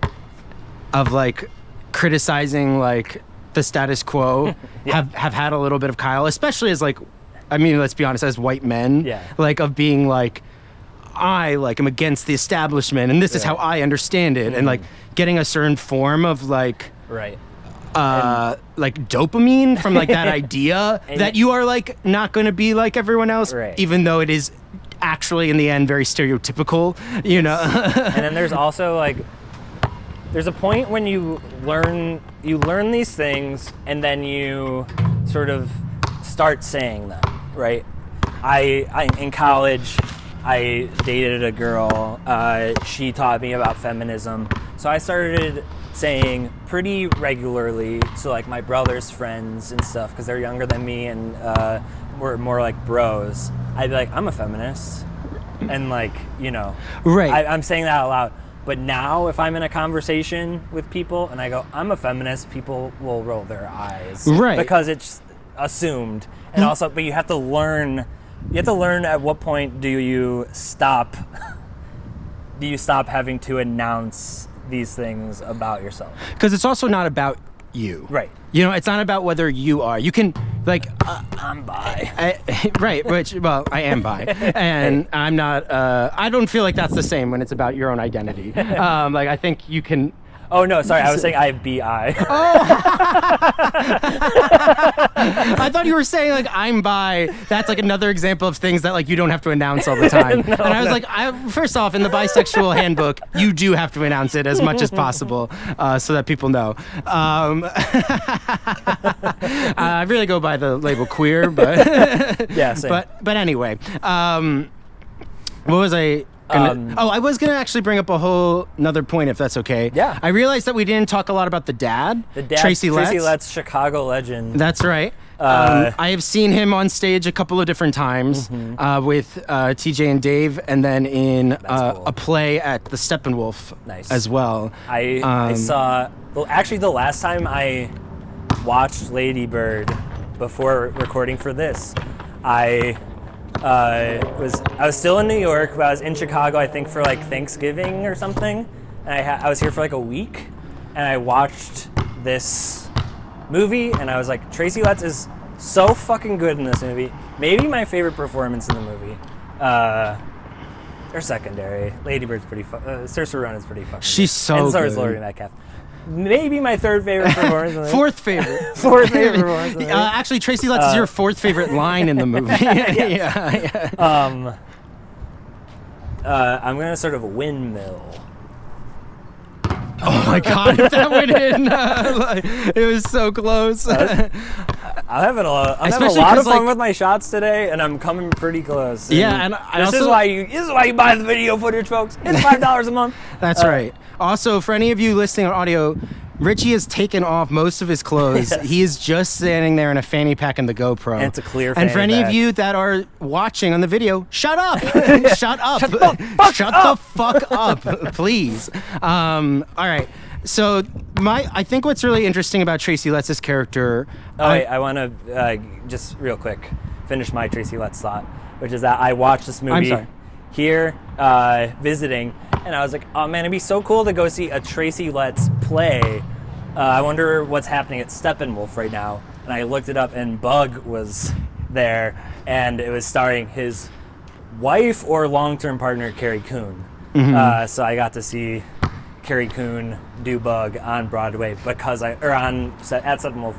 criticizing like the status quo have had a little bit of Kyle, especially as like, I mean, let's be honest, as white men, like of being like, I like am against the establishment and this is how I understand it, and like getting a certain form of like like dopamine from like that idea that you are like not going to be like everyone else, even though it is actually in the end very stereotypical, you know. And then there's also like there's a point when you learn these things and then you sort of start saying them, right? I in college, I dated a girl. She taught me about feminism, so I started saying pretty regularly to like my brother's friends and stuff, because they're younger than me and we're more like bros. I'd be like, I'm a feminist, and like, you know, Right. I'm saying that out loud. But now, if I'm in a conversation with people and I go, I'm a feminist, people will roll their eyes, Right. Because it's assumed, and also, but you have to learn. You have to learn at what point do you stop having to announce these things about yourself. Because it's also not about you. Right. You know, it's not about whether you are. You can, like... I'm bi. Right, which, well, I am bi. And I'm not... I don't feel like that's the same when it's about your own identity. Like, I think you can... Oh, no, sorry. I was saying I have BI. I thought you were saying, like, I'm bi. That's, like, another example of things that, like, you don't have to announce all the time. And I was like, first off, in the bisexual handbook, you do have to announce it as much as possible so that people know. I really go by the label queer, but... Yeah, same. But anyway, what was I... I was gonna actually bring up a whole another point, if that's okay. Yeah. I realized that we didn't talk a lot about the dad. Tracy Letts, Chicago legend. That's right. I have seen him on stage a couple of different times with TJ and Dave, and then in cool. a play at the Steppenwolf as well. I saw. Well, actually, the last time I watched Lady Bird before recording for this, I was still in New York, but I was in Chicago, I think, for like Thanksgiving or something. And I was here for like a week, and I watched this movie, and I was like, Tracy Letts is so fucking good in this movie. Maybe my favorite performance in the movie. Or secondary. Lady Bird's pretty fun. Saoirse Ronan's pretty fucking She's good. so and so is good. Lori Metcalf. Maybe my third favorite performance in the movie. Fourth favorite. Fourth favorite performance in the movie. Actually, Tracy Letts is your fourth favorite line in the movie. Yeah. I'm gonna sort of windmill. Oh my God! If that went in, it was so close. I'm having a lot Especially of 'cause, fun like- with my shots today, and I'm coming pretty close. Yeah, and I this also- is why you buy the video footage, folks. It's $5 a month. That's right. Also, for any of you listening on audio, Richie has taken off most of his clothes. Yes. He is just standing there in a fanny pack and the GoPro. And it's a clear And for fanny any of pack. you that are watching on the video, shut up! Shut up! Shut the fuck up, please. All right. So I think what's really interesting about Tracy Letts' character. I want to just real quick finish my Tracy Letts thought, which is that I watched this movie sorry. here visiting, and I was like, oh man, it'd be so cool to go see a Tracy Letts play. I wonder what's happening at Steppenwolf right now. And I looked it up, and Bug was there, and it was starring his wife or long-term partner, Carrie Coon. So I got to see Carrie Coon do Bug on Broadway at Steppenwolf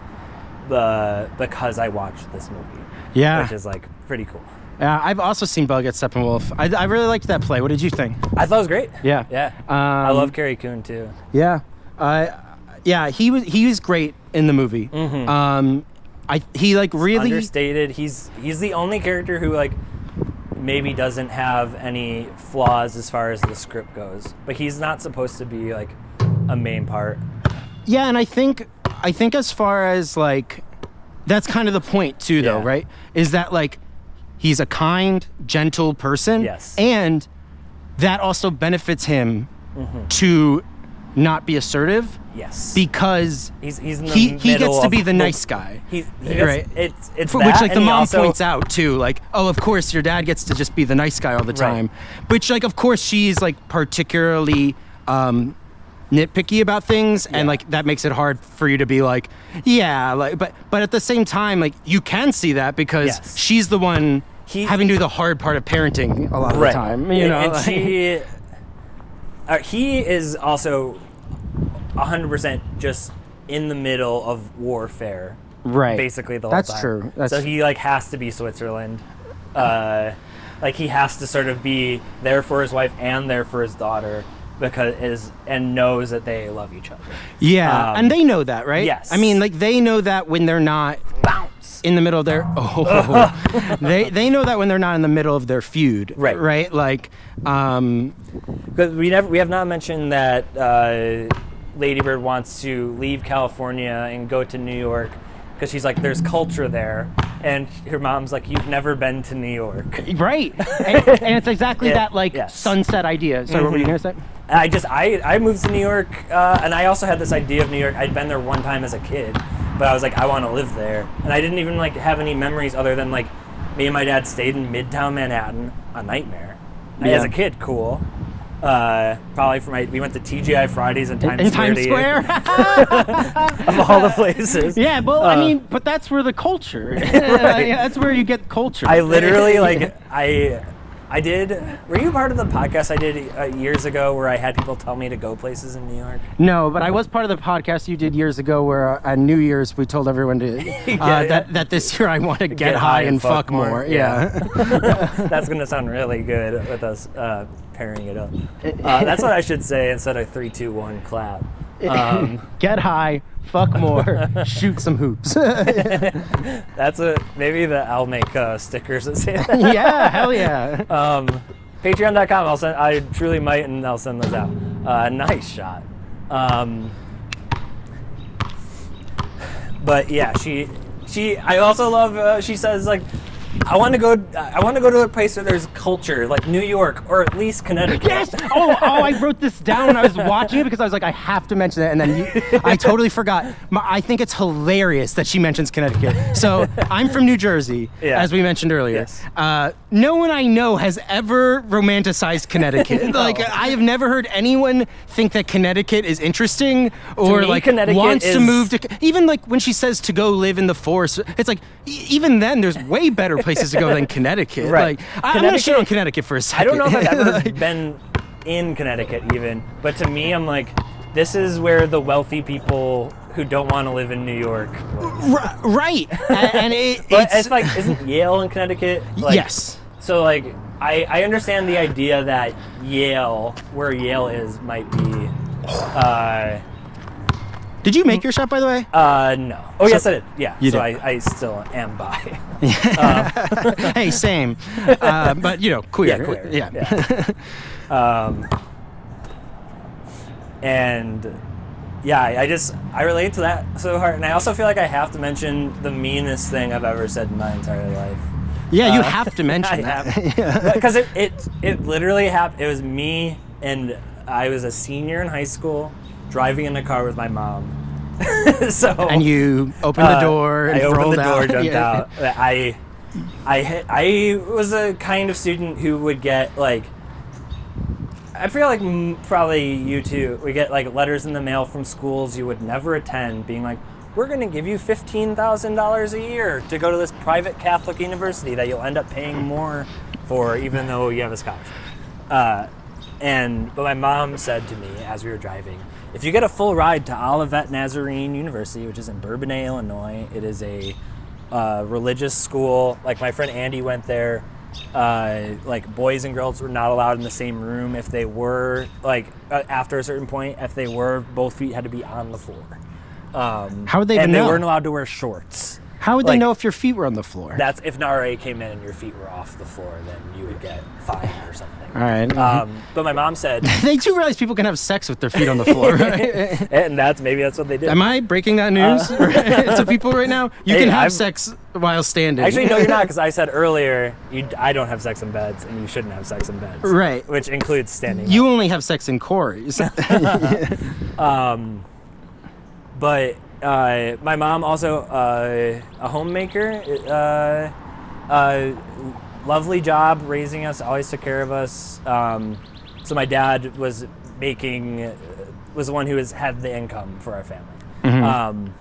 because I watched this movie. Yeah. Which is like pretty cool. I've also seen Bug at Steppenwolf. I really liked that play. What did you think? I thought it was great. Yeah. Yeah. I love Carrie Coon too. Yeah. He was great in the movie. He like really understated. He's the only character who like maybe doesn't have any flaws as far as the script goes, but he's not supposed to be like a main part. Yeah, and I think as far as like that's kind of the point too, though, Yeah. right? Is that like he's a kind, gentle person, Yes. and that also benefits him to not be assertive. Yes. Because he's in the he middle gets to of be the the- nice guy. He gets, Right. It's For that, which like the and he mom also, points out too, like, oh, of course your dad gets to just be the nice guy all the time. Which like of course she's like particularly nitpicky about things, and like that makes it hard for you to be like, yeah, like but at the same time, like you can see that because Yes. she's the one having to do the hard part of parenting a lot of the time. You know, and like- he is also 100% just in the middle of warfare. Right. Basically the whole That's time. true. So he like has to be Switzerland. Like he has to sort of be there for his wife and there for his daughter and knows that they love each other. Yeah, and they know that, right? Yes. I mean, like, they know that when they're not in the middle of their they know that when they're not in the middle of their feud, right? Like, because we have not mentioned that Lady Bird wants to leave California and go to New York because she's like, there's culture there, and her mom's like, you've never been to New York, right? and it's exactly that, like, sunset idea. So what were you gonna say? I moved to New York, and I also had this idea of New York. I'd been there one time as a kid, but I was like, I want to live there, and I didn't even like have any memories other than like me and my dad stayed in Midtown Manhattan, a nightmare. As a kid, cool. Probably we went to TGI Fridays in Times Square. Of all the places. Yeah, well, I mean, but that's where the culture. That's where you get culture. I literally I did. Were you part of the podcast I did years ago where I had people tell me to go places in New York? No, but I was part of the podcast you did years ago where on New Year's we told everyone to that this year I want to get high and fuck more. Yeah. That's gonna sound really good with us pairing it up. That's what I should say instead of 3, 2, 1 clap. Get high, fuck more, shoot some hoops. That's maybe I'll make stickers that say that. Yeah, hell yeah. Patreon.com. I truly might, and I'll send those out. Nice shot. But yeah, I also love. She says like, I want to go to a place where there's culture, like New York or at least Connecticut. Yes. Oh, I wrote this down when I was watching it because I was like, I have to mention it, and then I totally forgot. I think it's hilarious that she mentions Connecticut. So I'm from New Jersey, as we mentioned earlier. Yes. No one I know has ever romanticized Connecticut. No. Like, I have never heard anyone think that Connecticut is interesting or like wants to move to. Even like when she says to go live in the forest, it's like even then there's way better places to go than Connecticut. Right. Like, I'm gonna shit on Connecticut for a second. I don't know if I've ever been in Connecticut even, but to me, I'm like, this is where the wealthy people who don't want to live in New York live. Right. And it's like, isn't Yale in Connecticut? Like, yes. So like, I understand the idea that Yale, where Yale is, might be. Did you make your shot, by the way? No. Oh, yes, I did. Yeah. So I still am bi. Hey, same. But, queer. Yeah, queer. Yeah. And yeah, I relate to that so hard. And I also feel like I have to mention the meanest thing I've ever said in my entire life. Yeah, you have to mention that. Because it literally happened. It was me, and I was a senior in high school, driving in a car with my mom. And you opened the door and rolled out. I opened the door, jumped out. I was a kind of student who would get like, I feel like probably you too, we get like letters in the mail from schools you would never attend being like, we're going to give you $15,000 a year to go to this private Catholic university that you'll end up paying more for even though you have a scholarship. But my mom said to me as we were driving, if you get a full ride to Olivet Nazarene University, which is in Bourbonnais, Illinois, it is a religious school. Like my friend Andy went there. Like boys and girls were not allowed in the same room. If they were, like after a certain point, if they were, both feet had to be on the floor. How would they even know? And they weren't allowed to wear shorts. How would they know if your feet were on the floor? That's if an RA came in and your feet were off the floor, then you would get fined or something. All right. But my mom said they do realize people can have sex with their feet on the floor, right? And maybe that's what they did. Am I breaking that news to people right now? You can have sex while standing. Actually, no, you're not, because I said earlier I don't have sex in beds, and you shouldn't have sex in beds. Right. Which includes standing. You only have sex in quarries. But my mom also a homemaker. Lovely job raising us, always took care of us. So my dad was the one who had the income for our family. Mm-hmm.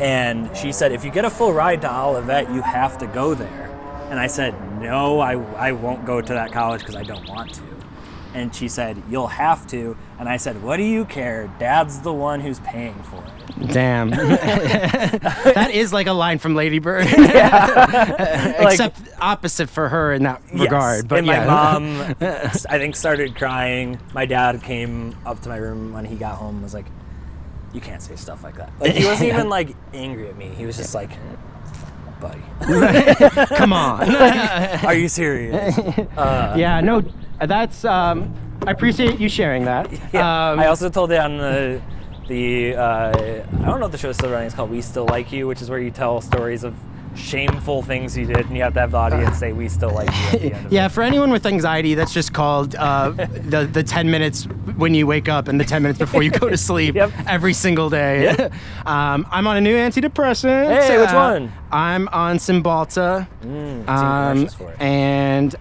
And she said, if you get a full ride to Olivet, you have to go there. And I said, no, I won't go to that college because I don't want to. And she said, "You'll have to." And I said, "What do you care? Dad's the one who's paying for it." Damn. That is like a line from Lady Bird. Except opposite for her in that regard. But and my mom, I think, started crying. My dad came up to my room when he got home and was like, "You can't say stuff like that." Like, he wasn't even like angry at me. He was just like, "Buddy, come on." are you serious?" Yeah, no, that's, I appreciate you sharing that. Yeah. I also told it on the I don't know if the show's still running. It's called We Still Like You, which is where you tell stories of shameful things you did, and you have to have the audience say "We still like you" at the end of Yeah, it. for anyone with anxiety, that's just called the 10 minutes when you wake up and the 10 minutes before you go to sleep every single day. Yep. I'm on a new antidepressant. Hey, which one? I'm on Cymbalta. Seen commercials for it. And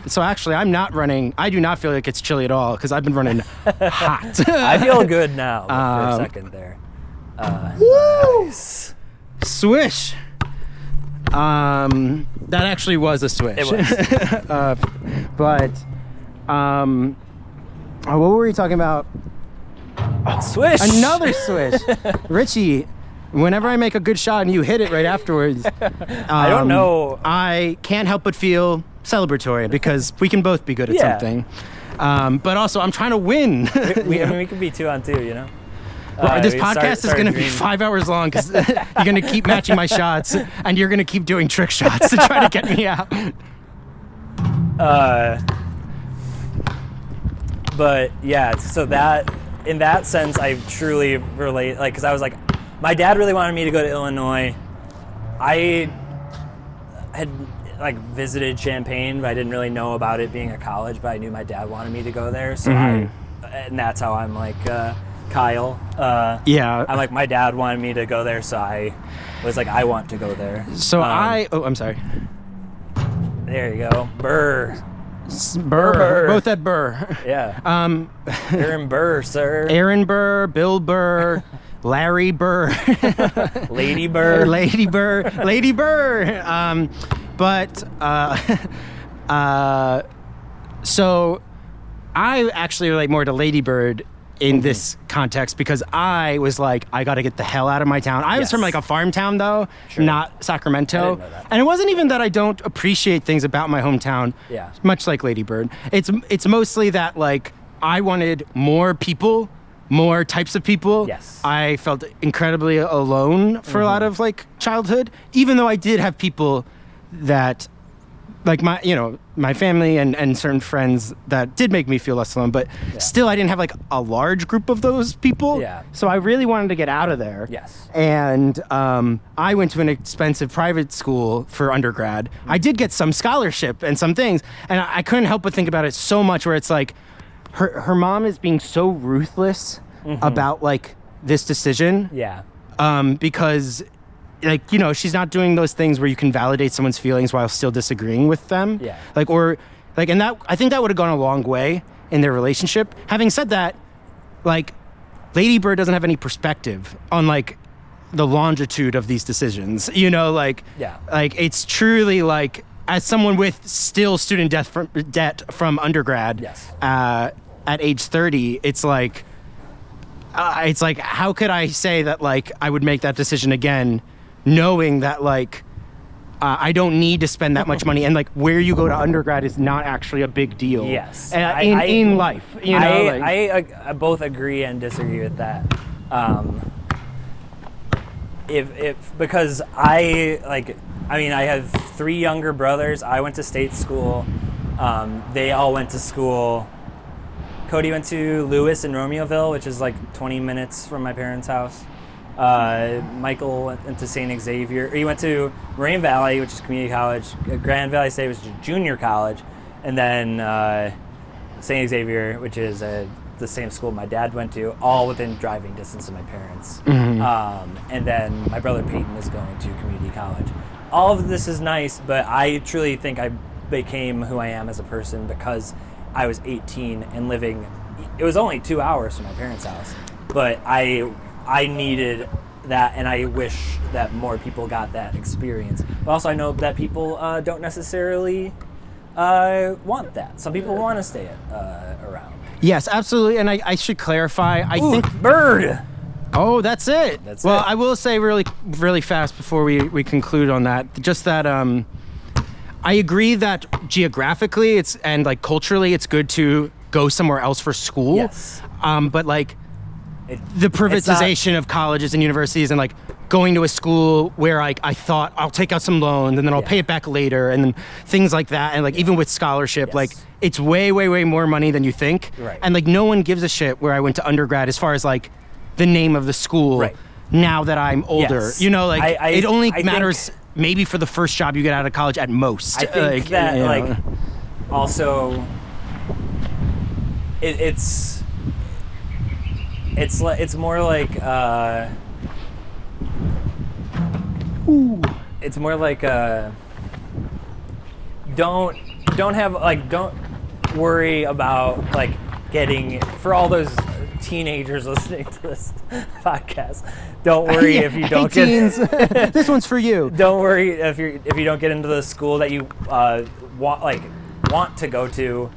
so actually, I'm not running. I do not feel like it's chilly at all because I've been running hot. I feel good now for a second there. Woo! Nice. Swish. That actually was a swish. It was. But what were we talking about? Swish. Another swish. Richie, whenever I make a good shot and you hit it right afterwards, I don't know. I can't help but feel celebratory because we can both be good at something. But also, I'm trying to win. I mean, we could be 2-on-2, you know? This podcast is going to be 5 hours long because you're going to keep matching my shots and you're going to keep doing trick shots to try to get me out. But yeah, so that, in that sense, I truly relate, like, because I was like, my dad really wanted me to go to Illinois. I had like visited Champaign, but I didn't really know about it being a college, but I knew my dad wanted me to go there. So and that's how I'm like, Kyle. Yeah. I'm like, my dad wanted me to go there, so I was like, I want to go there. So I'm sorry. There you go. Burr. Burr. Both at Burr. Yeah. Aaron Burr, sir. Aaron Burr, Bill Burr, Larry Burr. Lady Burr. Lady Burr. Lady Burr. So I actually relate more to Lady Bird in this context because I was like, I got to get the hell out of my town. I was from like a farm town though, not Sacramento. I didn't know that. And it wasn't even that I don't appreciate things about my hometown. Yeah. Much like Lady Bird. It's mostly that like I wanted more people, more types of people. Yes. I felt incredibly alone for a lot of like childhood, even though I did have people that like my family and certain friends that did make me feel less alone, but still I didn't have like a large group of those people. Yeah. So I really wanted to get out of there. Yes. And I went to an expensive private school for undergrad. I did get some scholarship and some things, and I couldn't help but think about it so much where it's like her mom is being so ruthless about like this decision. Yeah. Because like, she's not doing those things where you can validate someone's feelings while still disagreeing with them. Yeah. And that, I think that would have gone a long way in their relationship. Having said that, like, Lady Bird doesn't have any perspective on like the longitude of these decisions, like it's truly like, as someone with still student debt from undergrad, at age 30, it's like, how could I say that like I would make that decision again, knowing that like I don't need to spend that much money, and like where you go to undergrad is not actually a big deal. Yes. In life, I both agree and disagree with that. Because I have 3 younger brothers. I went to state school. They all went to school. Cody went to Lewis in Romeoville, which is like 20 minutes from my parents' house. Michael went to St. Xavier. He went to Moraine Valley, which is community college. Grand Valley State, which is junior college. And then St. Xavier, which is the same school my dad went to, all within driving distance of my parents. And then my brother Peyton is going to community college. All of this is nice, but I truly think I became who I am as a person because I was 18 and living, it was only 2 hours from my parents' house, but I needed that, and I wish that more people got that experience. But also I know that people don't necessarily want that. Some people want to stay around. Yes, absolutely. And I should clarify. I Ooh, think bird. Oh, that's it. That's well, it. I will say really, really fast before we conclude on that, just that I agree that geographically and like culturally, it's good to go somewhere else for school. Yes. But like the privatization of colleges and universities and like going to a school where I thought I'll take out some loans and then I'll pay it back later and then things like that. And like even with scholarship, like it's way, way, way more money than you think. Right. And like no one gives a shit where I went to undergrad as far as like the name of the school. Right. Now that I'm older, Yes. you know, like it only I matters think, maybe for the first job you get out of college at most. I think that like also it's more like it's more like don't worry about like getting, for all those teenagers listening to this podcast, don't worry if you don't get teens. This one's for you. Don't worry if you don't get into the school that you want to go to,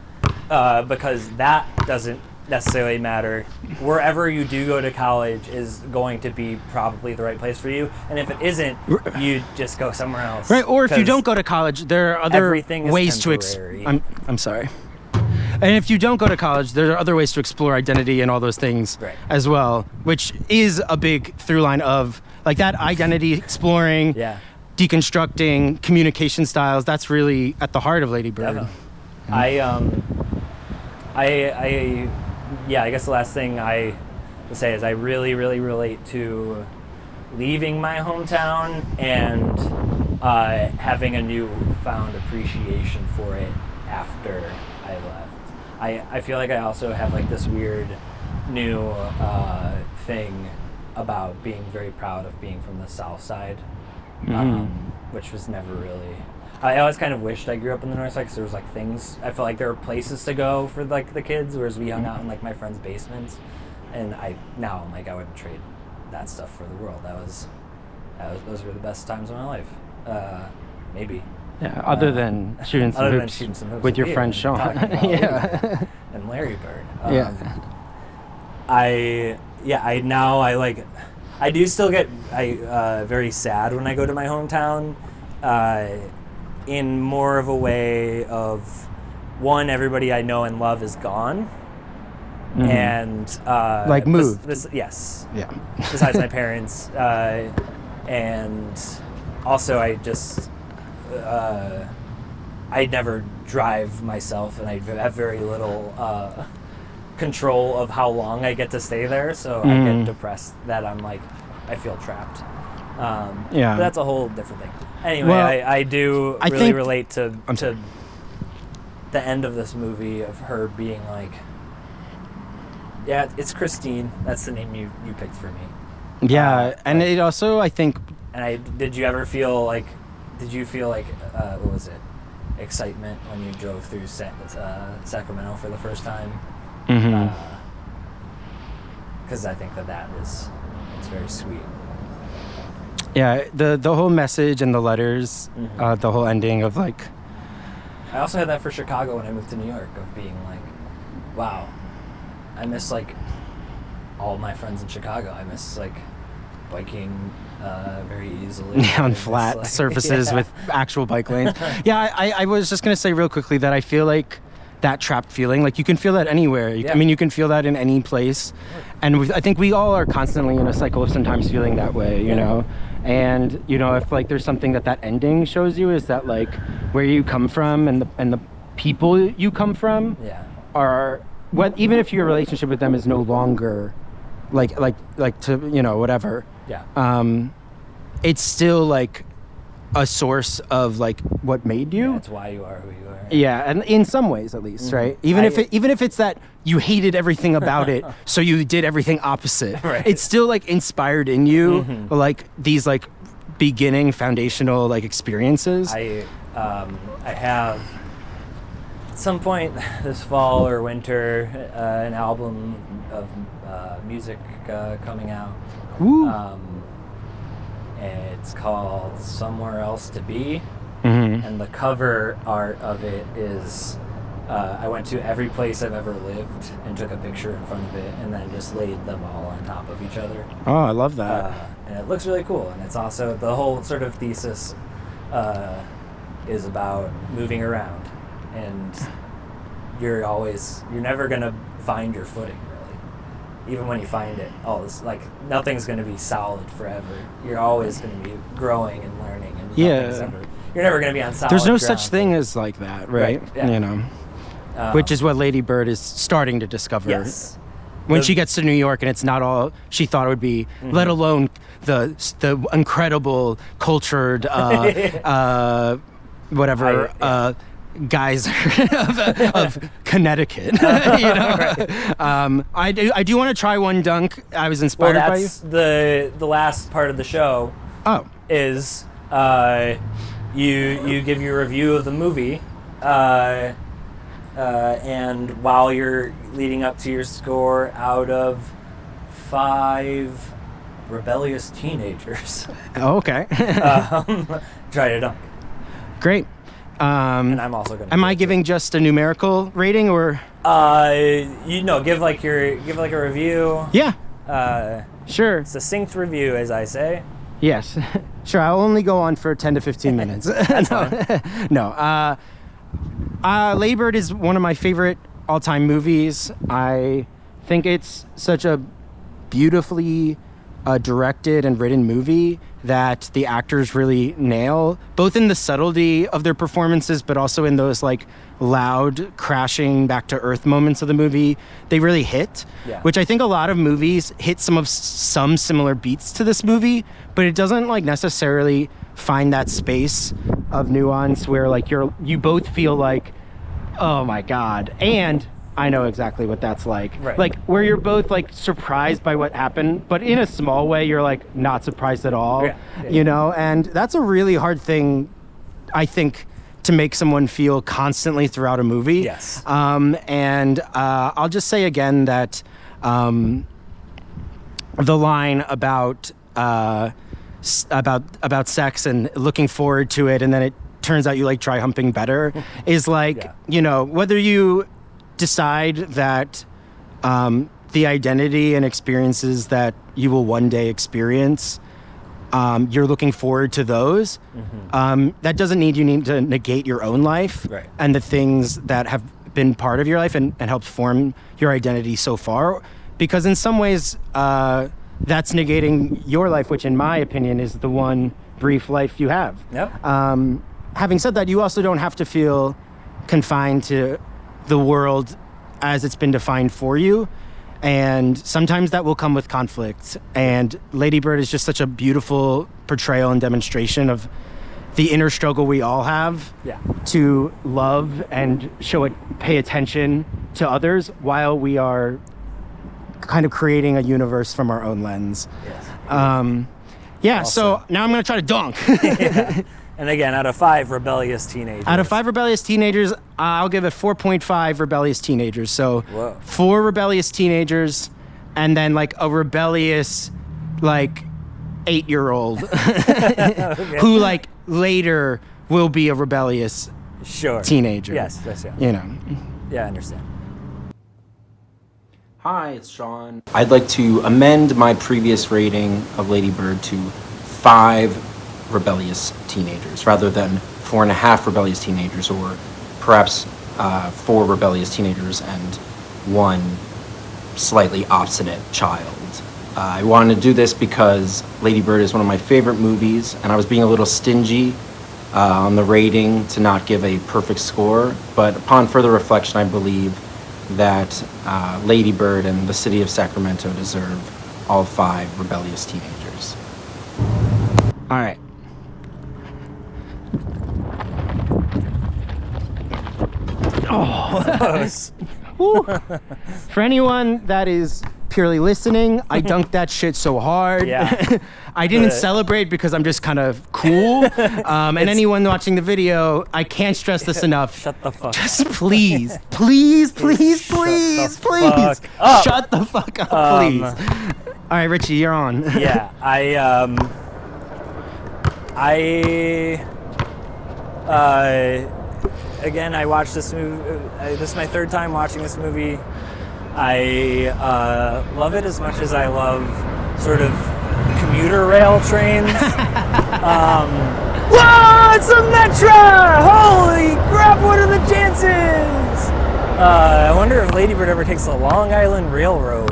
because that doesn't necessarily matter. Wherever you do go to college is going to be probably the right place for you, and if it isn't, you just go somewhere else. Right, or if you don't go to college, there are other ways to temporary. I'm sorry. And if you don't go to college, there are other ways to explore identity and all those things as well, which is a big through line of like that identity exploring, deconstructing, communication styles. That's really at the heart of Lady Bird. Definitely. I guess the last thing I would say is I really, really relate to leaving my hometown and having a newfound appreciation for it after I left. I feel like I also have like this weird new thing about being very proud of being from the South Side, which was never really. I always kind of wished I grew up in the North Side because there was like things. I felt like there were places to go for like the kids, whereas we hung out in like my friends' basements, and now I'm like I wouldn't trade that stuff for the world. Those were the best times of my life. Maybe. Yeah, other than shooting some hoops with your friend Shawn. And Larry Bird. I do still get very sad when I go to my hometown, in more of a way of, one, everybody I know and love is gone, and like moved. Yes. Yeah. Besides my parents, and also I just. I never drive myself, and I have very little control of how long I get to stay there, so I get depressed that I'm like, I feel trapped. But that's a whole different thing. Anyway, well, I really think, relate to the end of this movie of her being like, yeah, it's Christine. That's the name you picked for me. Yeah, and it also, I think... And did you feel like, what was it? Excitement when you drove through Sacramento for the first time? Because I think it's very sweet. Yeah, the whole message and the letters, the whole ending of like... I also had that for Chicago when I moved to New York, of being like, wow, I miss like all my friends in Chicago. I miss like biking very easily. On flat surfaces with actual bike lanes. I was just going to say real quickly that I feel like that trapped feeling, like you can feel that anywhere. I mean, you can feel that in any place. And I think we all are constantly in a cycle of sometimes feeling that way, you know? And, you know, if like there's something that ending shows you is that like where you come from and the people you come from are, even if your relationship with them is no longer like to, you know, whatever. It's still like a source of like what made you. That's why you are who you are. Yeah, and in some ways at least, right? Even if it's that you hated everything about it, so you did everything opposite. Right. It's still like inspired in you, like these like beginning foundational like experiences. I have at some point this fall or winter an album of music coming out. Woo. It's called Somewhere Else to Be. and the cover art of it is I went to every place I've ever lived and took a picture in front of it, and then just laid them all on top of each other. Oh, I love that. And it looks really cool, and it's also the whole sort of thesis is about moving around, and you're never gonna find your footing, really. Even when you find it, nothing's gonna be solid forever. You're always gonna be growing and learning, and you're never gonna be on solid There's no ground. such thing as like that, right? Yeah. Which is what Lady Bird is starting to discover. Yes. When she gets to New York and it's not all she thought it would be, let alone the incredible, cultured, guys of Connecticut. I do want to try one dunk. I was inspired by you. That's the last part of the show. Oh. Is you give your review of the movie, and while you're leading up to your score, out of 5 rebellious teenagers. Oh, okay. Try to dunk. Great. And I'm also gonna. Am I giving just a numerical rating or? Give like a review. Yeah. Sure. Succinct review, as I say. Yes. Sure. I'll only go on for 10 to 15 minutes. That's fine. No. Lady Bird is one of my favorite all-time movies. I think it's such a beautifully directed and written movie that the actors really nail, both in the subtlety of their performances, but also in those like loud crashing back to earth moments of the movie. They really hit, which I think a lot of movies hit some similar beats to this movie, but it doesn't like necessarily find that space of nuance where like you both feel like, oh my God, and I know exactly what that's like. Right. Like where you're both like surprised by what happened, but in a small way, you're like not surprised at all, and that's a really hard thing, I think, to make someone feel constantly throughout a movie. Yes. And I'll just say again that the line about sex and looking forward to it, and then it turns out you like dry humping better, is like, whether you decide that the identity and experiences that you will one day experience, you're looking forward to those. That doesn't mean you need to negate your own life and the things that have been part of your life and helped form your identity so far, because in some ways that's negating your life, which in my opinion is the one brief life you have. Having said that, you also don't have to feel confined to the world as it's been defined for you, and sometimes that will come with conflict, and Lady Bird is just such a beautiful portrayal and demonstration of the inner struggle we all have to love and pay attention to others while we are kind of creating a universe from our own lens. So now I'm gonna try to dunk. And again, out of 5 rebellious teenagers. Out of 5 rebellious teenagers, I'll give it 4.5 rebellious teenagers. So 4 rebellious teenagers, and then like a rebellious, like 8-year-old who like later will be a rebellious teenager. Yes. Yeah, I understand. Hi, it's Shawn. I'd like to amend my previous rating of Lady Bird to 5 rebellious teenagers rather than 4.5 rebellious teenagers, or perhaps 4 rebellious teenagers and 1 slightly obstinate child. I wanted to do this because Lady Bird is one of my favorite movies, and I was being a little stingy on the rating to not give a perfect score, but upon further reflection, I believe that Lady Bird and the city of Sacramento deserve all 5 rebellious teenagers. All right. For anyone that is purely listening, I dunked that shit so hard. I didn't celebrate because I'm just kind of cool. And anyone watching the video, I can't stress this enough. Shut the fuck just up. please. Shut the fuck up, please. All right, Richie, you're on. Again, I watched this movie. This is my third time watching this movie. I love it as much as I love sort of commuter rail trains. Whoa, it's a Metra! Holy crap, what are the chances? I wonder if Lady Bird ever takes the Long Island Railroad.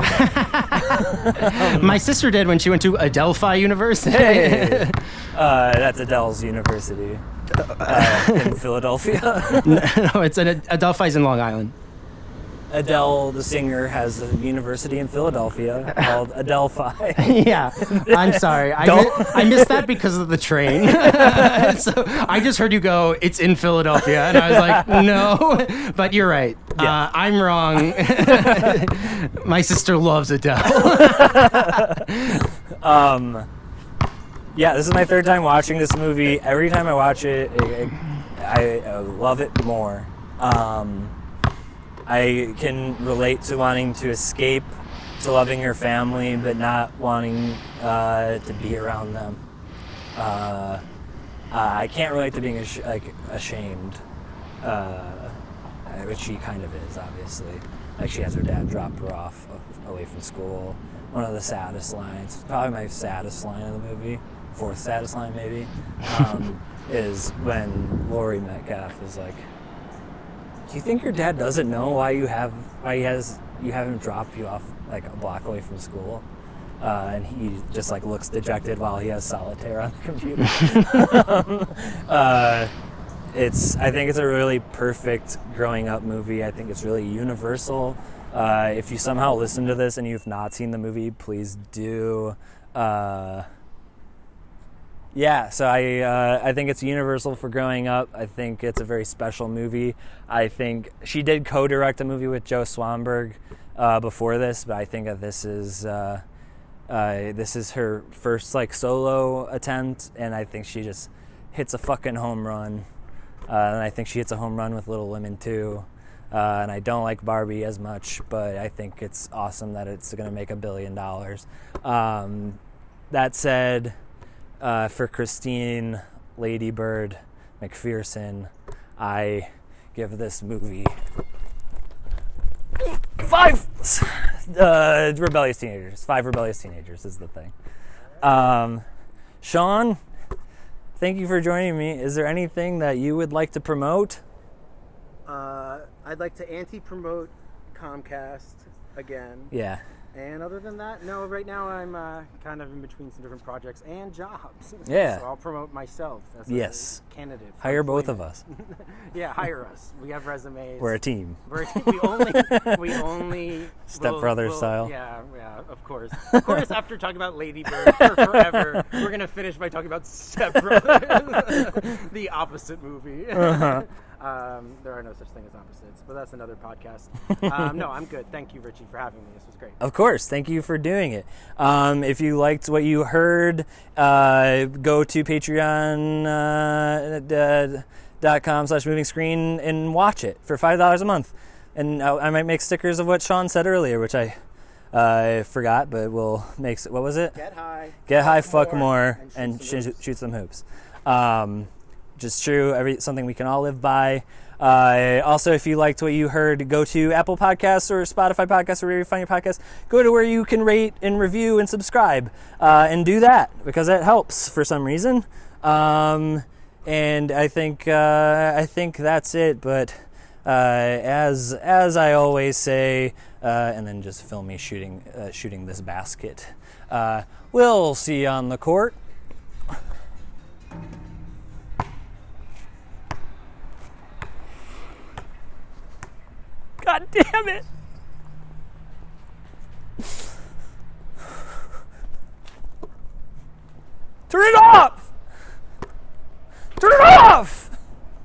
My sister did when she went to Adelphi University. Hey. That's Adele's university in Philadelphia. No, it's Adelphi's in Long Island. Adele, the singer, has a university in Philadelphia called Adelphi. Yeah, I'm sorry. I missed that because of the train. So I just heard you go, it's in Philadelphia. And I was like, no. But you're right. Yeah. I'm wrong. My sister loves Adele. Yeah, this is my third time watching this movie. Every time I watch it, I love it more. I can relate to wanting to escape, to loving your family, but not wanting to be around them. I can't relate to being ashamed, which she kind of is, obviously. Like, she has her dad drop her off away from school. One of the saddest lines, probably my saddest line of the movie, fourth saddest line maybe, is when Laurie Metcalf is like, do you think your dad doesn't know why you have him drop you off like a block away from school? And he just like looks dejected while he has solitaire on the computer. I think it's a really perfect growing up movie. I think it's really universal. If you somehow listen to this and you've not seen the movie, please do. Yeah, so I think it's universal for growing up. I think it's a very special movie. I think she did co-direct a movie with Joe Swanberg before this, but I think that this is her first like solo attempt, and I think she just hits a fucking home run. And I think she hits a home run with Little Women too. And I don't like Barbie as much, but I think it's awesome that it's going to make $1 billion. That said, for Christine Lady Bird McPherson, I give this movie 5 rebellious teenagers. 5 rebellious teenagers is the thing. Shawn, thank you for joining me. Is there anything that you would like to promote? I'd like to anti-promote Comcast again. Yeah. And other than that, no, right now I'm kind of in between some different projects and jobs. Yeah. So I'll promote myself as a candidate. Hire both of us. Yeah, hire us. We have resumes. We're a team. We only Stepbrother style. Yeah, of course. Of course, after talking about Lady Bird for forever, we're going to finish by talking about Step Brothers, the opposite movie. Uh-huh. There are no such thing as opposites, but that's another podcast. No, I'm good. Thank you, Richie, for having me. This was great. Of course. Thank you for doing it. If you liked what you heard, go to patreon.com/moving screen and watch it for $5 a month. And I might make stickers of what Shawn said earlier, which I forgot, but we'll make, what was it? Get high, fuck more, and shoot some hoops. Which is true, something we can all live by. Also, if you liked what you heard, go to Apple Podcasts or Spotify Podcasts or wherever you find your podcasts. Go to where you can rate and review and subscribe, and do that because that helps for some reason. And I think that's it. But as I always say, and then just film me shooting this basket. We'll see you on the court. God damn it! Turn it off!